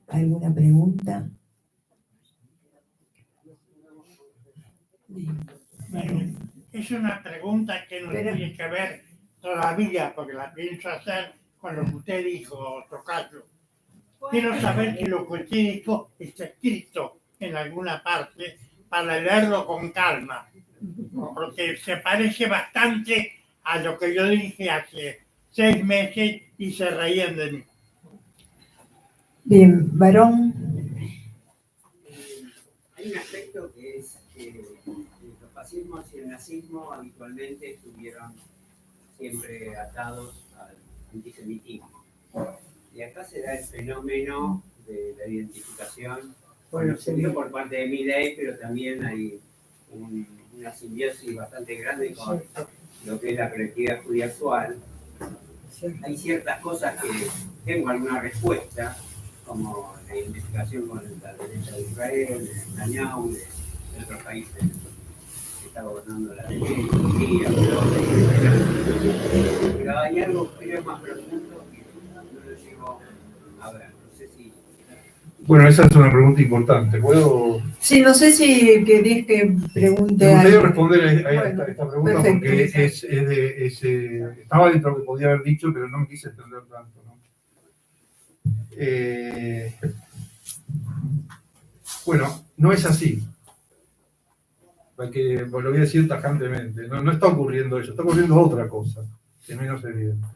alguna pregunta. Es una pregunta que no tiene que ver todavía, porque la pienso hacer con lo que usted dijo, tocayo. Quiero saber si lo que usted dijo está escrito en alguna parte para leerlo con calma, porque se parece bastante a lo que yo dije hace 6 meses y se reían de mí. Bien, varón. Hay un aspecto que es que los fascismos y el nazismo habitualmente estuvieron siempre atados al antisemitismo. Y acá se da el fenómeno de la identificación, bueno, se dio por parte de Milei, pero también hay una simbiosis bastante grande con lo que es la colectividad judía actual. Hay ciertas cosas que tengo alguna respuesta, como la identificación con la derecha de Israel, de Netanyahu, de otros países que está gobernando la derecha, pero hay algo que es más profundo que no lo llego a ver. No sé si... Bueno, esa es una pregunta importante. ¿Puedo...? Sí, no sé si querés que pregunte Me gustaría algo. responder a Bueno, esta pregunta perfecto. porque estaba dentro de lo que podía haber dicho, pero no me quise extender tanto, ¿no? Bueno, no es así. Porque, pues lo voy a decir tajantemente. No está ocurriendo eso, está ocurriendo otra cosa, que es menos evidente.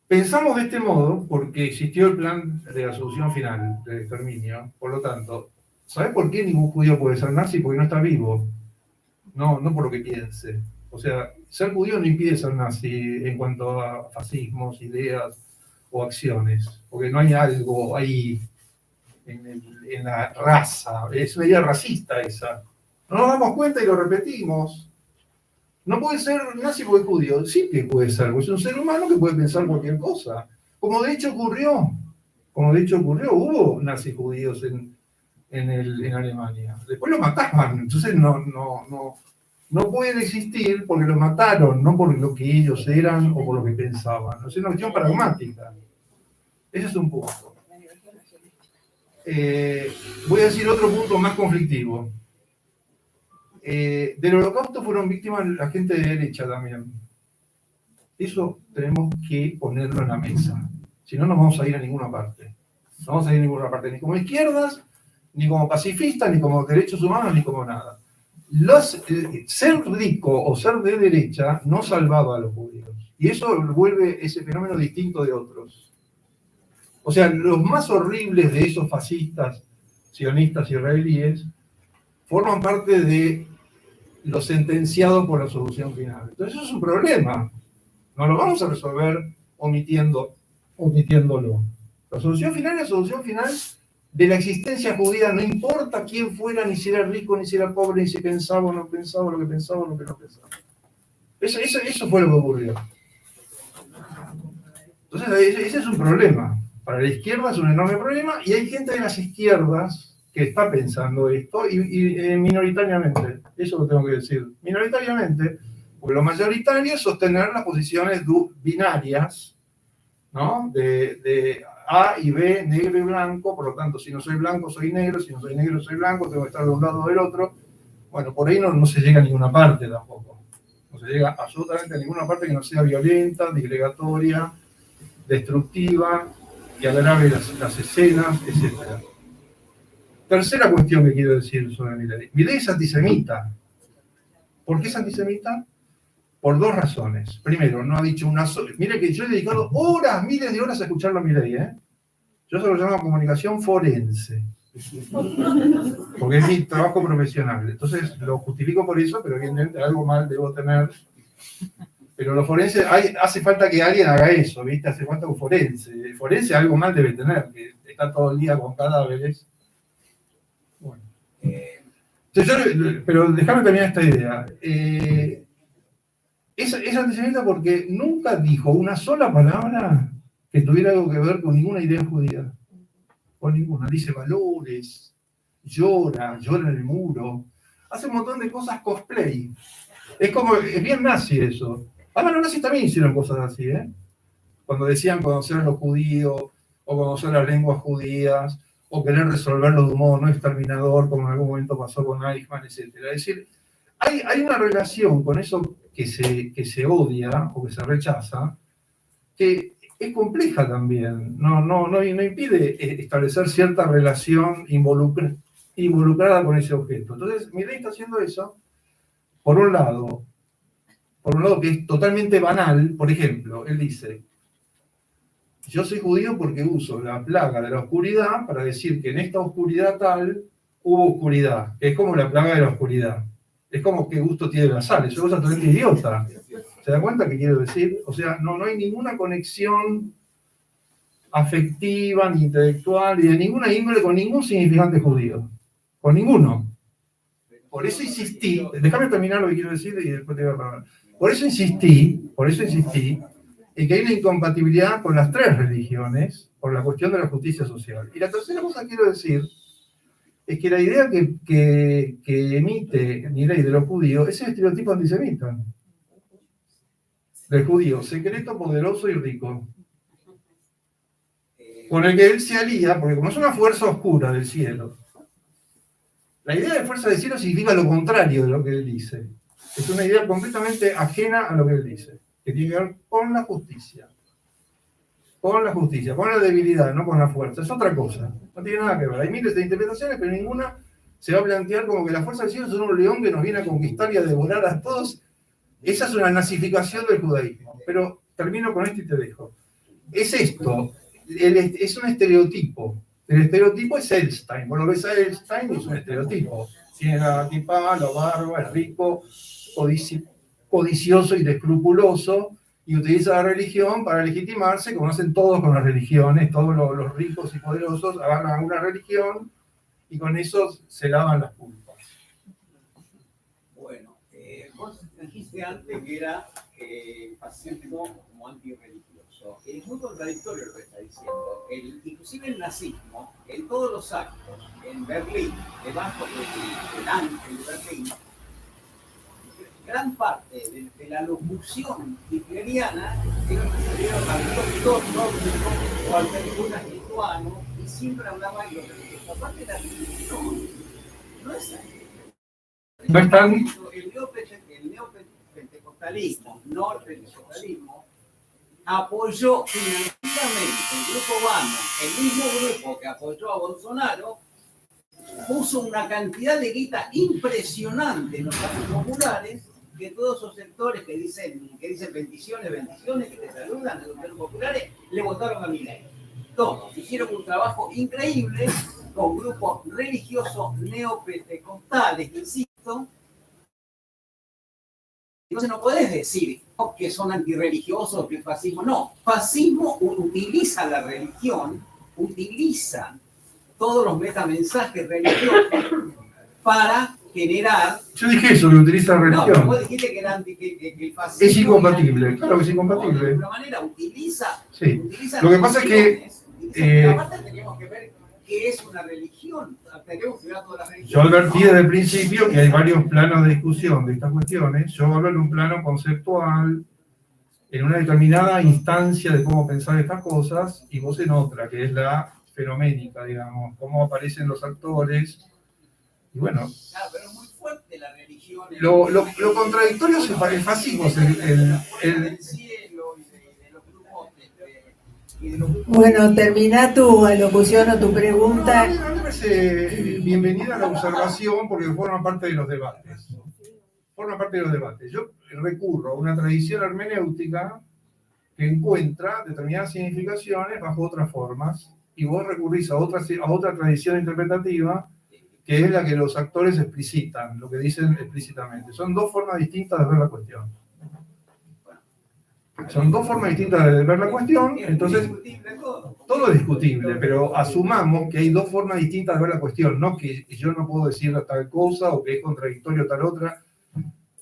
Pensamos de este modo porque existió el plan de la solución final del exterminio. Por lo tanto, ¿sabes por qué ningún judío puede ser nazi? Porque no está vivo. No por lo que piense. O sea, ser judío no impide ser nazi en cuanto a fascismos, ideas o acciones. Porque no hay algo ahí en la raza. Es una idea racista esa. No nos damos cuenta y lo repetimos. No puede ser nazi porque es judío. Sí que puede ser, porque es un ser humano que puede pensar cualquier cosa. Como de hecho ocurrió. Hubo nazis judíos en Alemania. Después lo mataban. Entonces no pueden existir porque los mataron, no por lo que ellos eran o por lo que pensaban. Es una cuestión pragmática. Ese es un punto. Voy a decir otro punto más conflictivo. Del holocausto fueron víctimas la gente de derecha también. Eso tenemos que ponerlo en la mesa. Si no, no vamos a ir a ninguna parte. No vamos a ir a ninguna parte, ni como izquierdas, ni como pacifistas, ni como derechos humanos, ni como nada. Ser rico o ser de derecha no salvaba a los judíos. Y eso vuelve ese fenómeno distinto de otros. O sea, los más horribles de esos fascistas, sionistas israelíes, forman parte de lo sentenciado por la solución final. Entonces eso es un problema. No lo vamos a resolver omitiéndolo. La solución final es la solución final de la existencia judía, no importa quién fuera, ni si era rico, ni si era pobre, ni si pensaba o no pensaba, lo que pensaba o lo que no pensaba. Eso fue lo que ocurrió. Entonces ese es un problema. Para la izquierda es un enorme problema y hay gente de las izquierdas que está pensando esto y minoritariamente, eso lo tengo que decir, minoritariamente, porque lo mayoritario es sostener las posiciones binarias, ¿no? De A y B, negro y blanco, por lo tanto, si no soy blanco soy negro, si no soy negro soy blanco, tengo que estar de un lado o del otro. Bueno, por ahí no se llega a ninguna parte tampoco, no se llega absolutamente a ninguna parte que no sea violenta, disgregatoria, destructiva, que agrave las escenas, etc. Tercera cuestión que quiero decir sobre Milei. Milei es antisemita. ¿Por qué es antisemita? Por dos razones. Primero, no ha dicho una sola... Mire que yo he dedicado horas, miles de horas a escucharlo a Milei, ¿eh? Yo eso lo llamo comunicación forense. Porque es mi trabajo profesional. Entonces lo justifico por eso, pero evidentemente algo mal debo tener. Pero los forenses, hace falta que alguien haga eso, ¿viste? Hace falta un forense. El forense algo mal debe tener, que está todo el día con cadáveres. Bueno. Pero déjame terminar esta idea. Es antisemita porque nunca dijo una sola palabra que tuviera algo que ver con ninguna idea judía. Con ninguna. Dice valores, llora en el muro, hace un montón de cosas cosplay. Es bien nazi eso. Ahora los nazis también hicieron cosas así, ¿eh? Cuando decían conocer a los judíos, o conocer las lenguas judías, o querer resolverlo de un modo no exterminador, como en algún momento pasó con Eichmann, etc. Es decir, hay una relación con eso que se odia o que se rechaza, que es compleja también. No impide establecer cierta relación involucrada con ese objeto. Entonces, Milei está haciendo eso, por un lado que es totalmente banal. Por ejemplo, él dice: yo soy judío porque uso la plaga de la oscuridad para decir que en esta oscuridad tal hubo oscuridad. Es como la plaga de la oscuridad. Es como qué gusto tiene la sal. Es una cosa totalmente idiota. ¿Se da cuenta qué quiero decir? O sea, no hay ninguna conexión afectiva, ni intelectual, ni de ninguna índole con ningún significante judío. Con ninguno. Por eso insistí, déjame terminar lo que quiero decir y después te voy a hablar. Por eso insistí en que hay una incompatibilidad con las tres religiones por la cuestión de la justicia social. Y la tercera cosa que quiero decir es que la idea que emite Milei de los judíos es el estereotipo antisemita. Del judío, secreto, poderoso y rico. Con el que él se alía, porque como es una fuerza oscura del cielo, la idea de fuerza del cielo significa lo contrario de lo que él dice. Es una idea completamente ajena a lo que él dice, que tiene que ver con la justicia. Con la justicia, con la debilidad, no con la fuerza. Es otra cosa, no tiene nada que ver. Hay miles de interpretaciones, pero ninguna se va a plantear como que la fuerza del cielo es un león que nos viene a conquistar y a devorar a todos. Esa es una nazificación del judaísmo. Pero termino con esto y te dejo. Es esto, es un estereotipo. El estereotipo es Elstein. Vos lo ves a Elstein y es un estereotipo. Tiene la tipa, la barba, es rico, codicioso y descrupuloso, y utiliza la religión para legitimarse, como hacen todos con las religiones. Todos los ricos y poderosos agarran una religión y con eso se lavan las culpas. Bueno, vos dijiste antes que era fascismo como antirreligioso. Es muy contradictorio lo que está diciendo. Inclusive el nazismo, en todos los actos, en Berlín, debajo del ángel de Berlín, gran parte de la locución hitleriana era referida al doctor nórdico o al pericuna lituano, y siempre hablaban de lo religioso. Aparte de la religión, no es así. No están. El neopentecostalismo, norpentecostalismo, apoyó financieramente el grupo Vano, el mismo grupo que apoyó a Bolsonaro, puso una cantidad de guita impresionante en los actos populares, que todos esos sectores que dicen bendiciones, que te saludan, de los sectores populares, le votaron a Milei. Todos hicieron un trabajo increíble con grupos religiosos neopentecostales, insisto. Entonces no podés decir que son antirreligiosos, que el fascismo. No, fascismo utiliza la religión, utiliza todos los metamensajes religiosos para generar... Yo dije eso, que utiliza la religión. No, vos dijiste que era que el fascismo... Es incompatible, claro que es incompatible. De alguna manera utiliza... Sí. utiliza Lo que pasa es que... aparte tenemos que ver qué es una religión. Tenemos que ver todas las religiones. Yo advertí desde el principio que hay varios planos de discusión de estas cuestiones. Yo hablo en un plano conceptual, en una determinada instancia de cómo pensar estas cosas, y vos en otra, que es la fenoménica, digamos, cómo aparecen los actores. Y bueno, Claro, pero es muy fuerte la religión. lo contradictorio es el fascismo. Del cielo y de los grupos y de los grupos. Bueno, termina tu alocución o tu pregunta. A mí me parece bienvenida la observación porque forma parte de los debates. Forma parte de los debates. Yo recurro a una tradición hermenéutica que encuentra determinadas significaciones bajo otras formas, y vos recurrís a otra tradición interpretativa que es la que los actores explicitan, lo que dicen explícitamente. Son dos formas distintas de ver la cuestión. Son dos formas distintas de ver la cuestión, entonces todo es discutible, pero asumamos que hay dos formas distintas de ver la cuestión, no que yo no puedo decir tal cosa o que es contradictorio tal otra.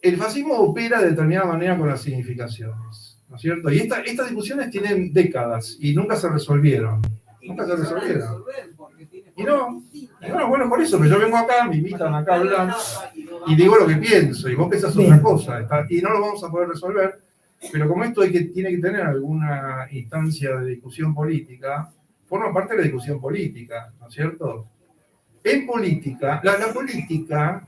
El fascismo opera de determinada manera con las significaciones, ¿no es cierto? Y estas discusiones tienen décadas y nunca se resolvieron. Nunca se resolvieron. Y no, bueno, por eso, pero yo vengo acá, me invitan acá a hablar y digo lo que pienso, y vos pensás otra cosa, y no lo vamos a poder resolver, pero como esto tiene que tener alguna instancia de discusión política, forma parte de la discusión política, ¿no es cierto? En política, la política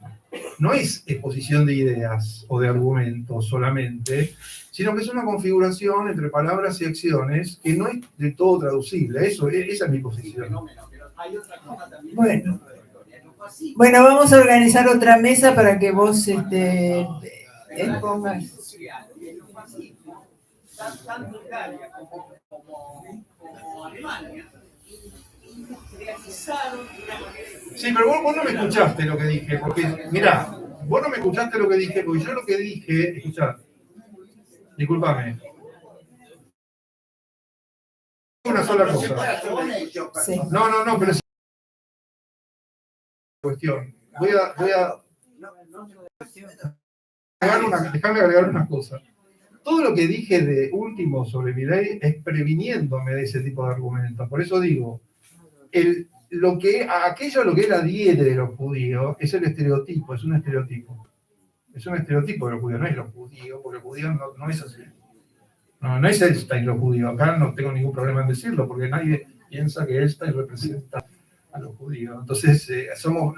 no es exposición de ideas o de argumentos solamente, sino que es una configuración entre palabras y acciones que no es de todo traducible. Esa es mi posición. Bueno, vamos a organizar otra mesa para que vos expongas. Tanto Italia como Alemania realizaron. Sí, pero vos no me escuchaste lo que dije, porque, mirá, vos no me escuchaste lo que dije, porque yo lo que dije, escuchá, discúlpame. Una sola cosa. Sí. No, pero es cuestión. Déjame agregar una cosa. Todo lo que dije de último sobre Milei es previniéndome de ese tipo de argumentos. Por eso digo, aquello a lo que él adhiere de los judíos es el estereotipo, es un estereotipo. Es un estereotipo de los judíos, no es los judíos, porque los judíos no es así. No es Einstein los judíos, acá no tengo ningún problema en decirlo, porque nadie piensa que Einstein representa a los judíos. Entonces, somos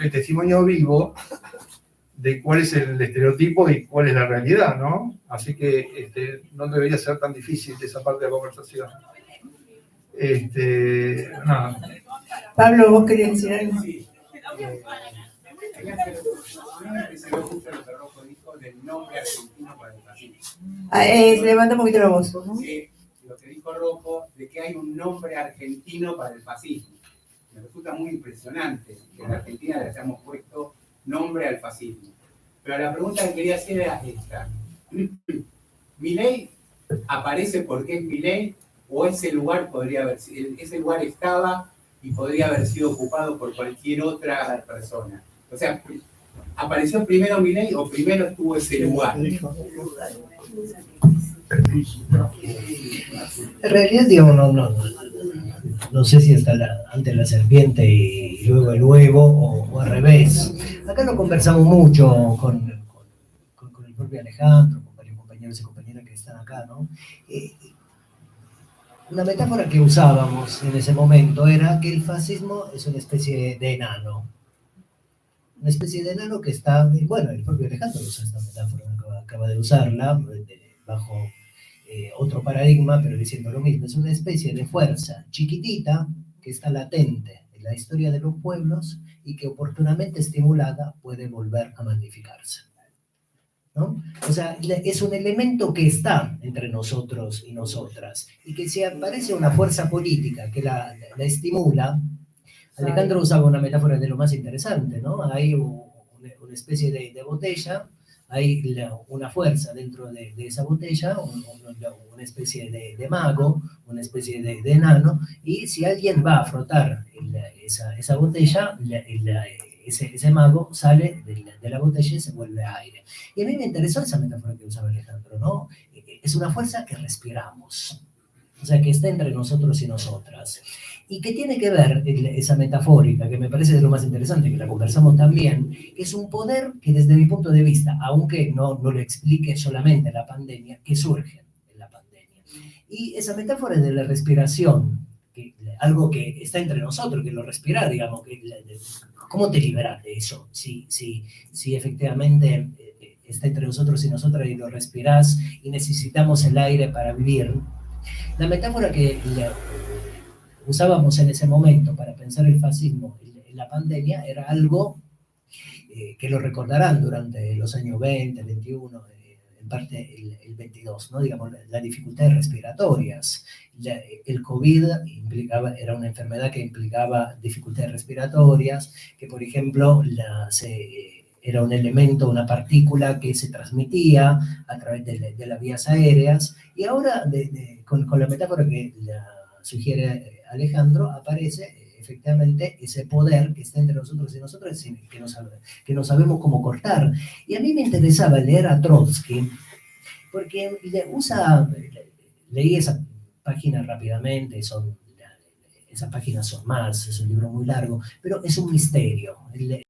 el testimonio vivo de cuál es el estereotipo y cuál es la realidad, ¿no? Así que no debería ser tan difícil esa parte de la conversación. Nada. Pablo, ¿vos querías decir algo? Sí. Quería hacer una justo lo que Rojo dijo del nombre argentino para el fascismo. Levanta un poquito la voz. Que lo que dijo Rojo, de que hay un nombre argentino para el fascismo. Me resulta muy impresionante que en Argentina le hayamos puesto nombre al fascismo. Pero la pregunta que quería hacer era esta. ¿Milei aparece porque es Milei o ese lugar ese lugar estaba y podría haber sido ocupado por cualquier otra persona? O sea, ¿apareció primero Milei o primero estuvo ese lugar? En realidad, digamos, no sé si está antes la serpiente y luego el huevo o al revés. Acá lo conversamos mucho con el propio Alejandro, con varios compañeros y compañeras que están acá, ¿no? Una metáfora que usábamos en ese momento era que el fascismo es una especie de enano. Una especie de enano que está, bueno, el propio Alejandro usa esta metáfora, acaba de usarla bajo otro paradigma, pero diciendo lo mismo. Es una especie de fuerza chiquitita que está latente en la historia de los pueblos y que oportunamente estimulada puede volver a magnificarse, ¿no? O sea, es un elemento que está entre nosotros y nosotras, y que si aparece una fuerza política que la estimula. Alejandro usaba una metáfora de lo más interesante, ¿no? Hay una especie de botella, hay una fuerza dentro de esa botella, una especie de mago, una especie de enano, y si alguien va a frotar esa botella, ese mago sale de la botella y se vuelve aire. Y a mí me interesó esa metáfora que usaba Alejandro, ¿no? Es una fuerza que respiramos, o sea, que está entre nosotros y nosotras. Y que tiene que ver, esa metafórica, que me parece de lo más interesante, que la conversamos también, que es un poder que desde mi punto de vista, aunque no lo explique solamente la pandemia, que surge en la pandemia. Y esa metáfora de la respiración, algo que está entre nosotros, que lo respirar, digamos, ¿cómo te liberas de eso? Si efectivamente está entre nosotros y nosotras y lo respirás y necesitamos el aire para vivir. La metáfora que usábamos en ese momento para pensar el fascismo en la pandemia era algo que lo recordarán durante los años 20, 21, en parte el 22, ¿no? Digamos, las dificultades respiratorias. El COVID era una enfermedad que implicaba dificultades respiratorias, que por ejemplo era un elemento, una partícula que se transmitía a través de las vías aéreas, y ahora con la metáfora que sugiere Alejandro, aparece efectivamente ese poder que está entre nosotros y nosotros, que no sabemos cómo cortar. Y a mí me interesaba leer a Trotsky, porque leí esa página rápidamente, esas páginas son más, es un libro muy largo, pero es un misterio.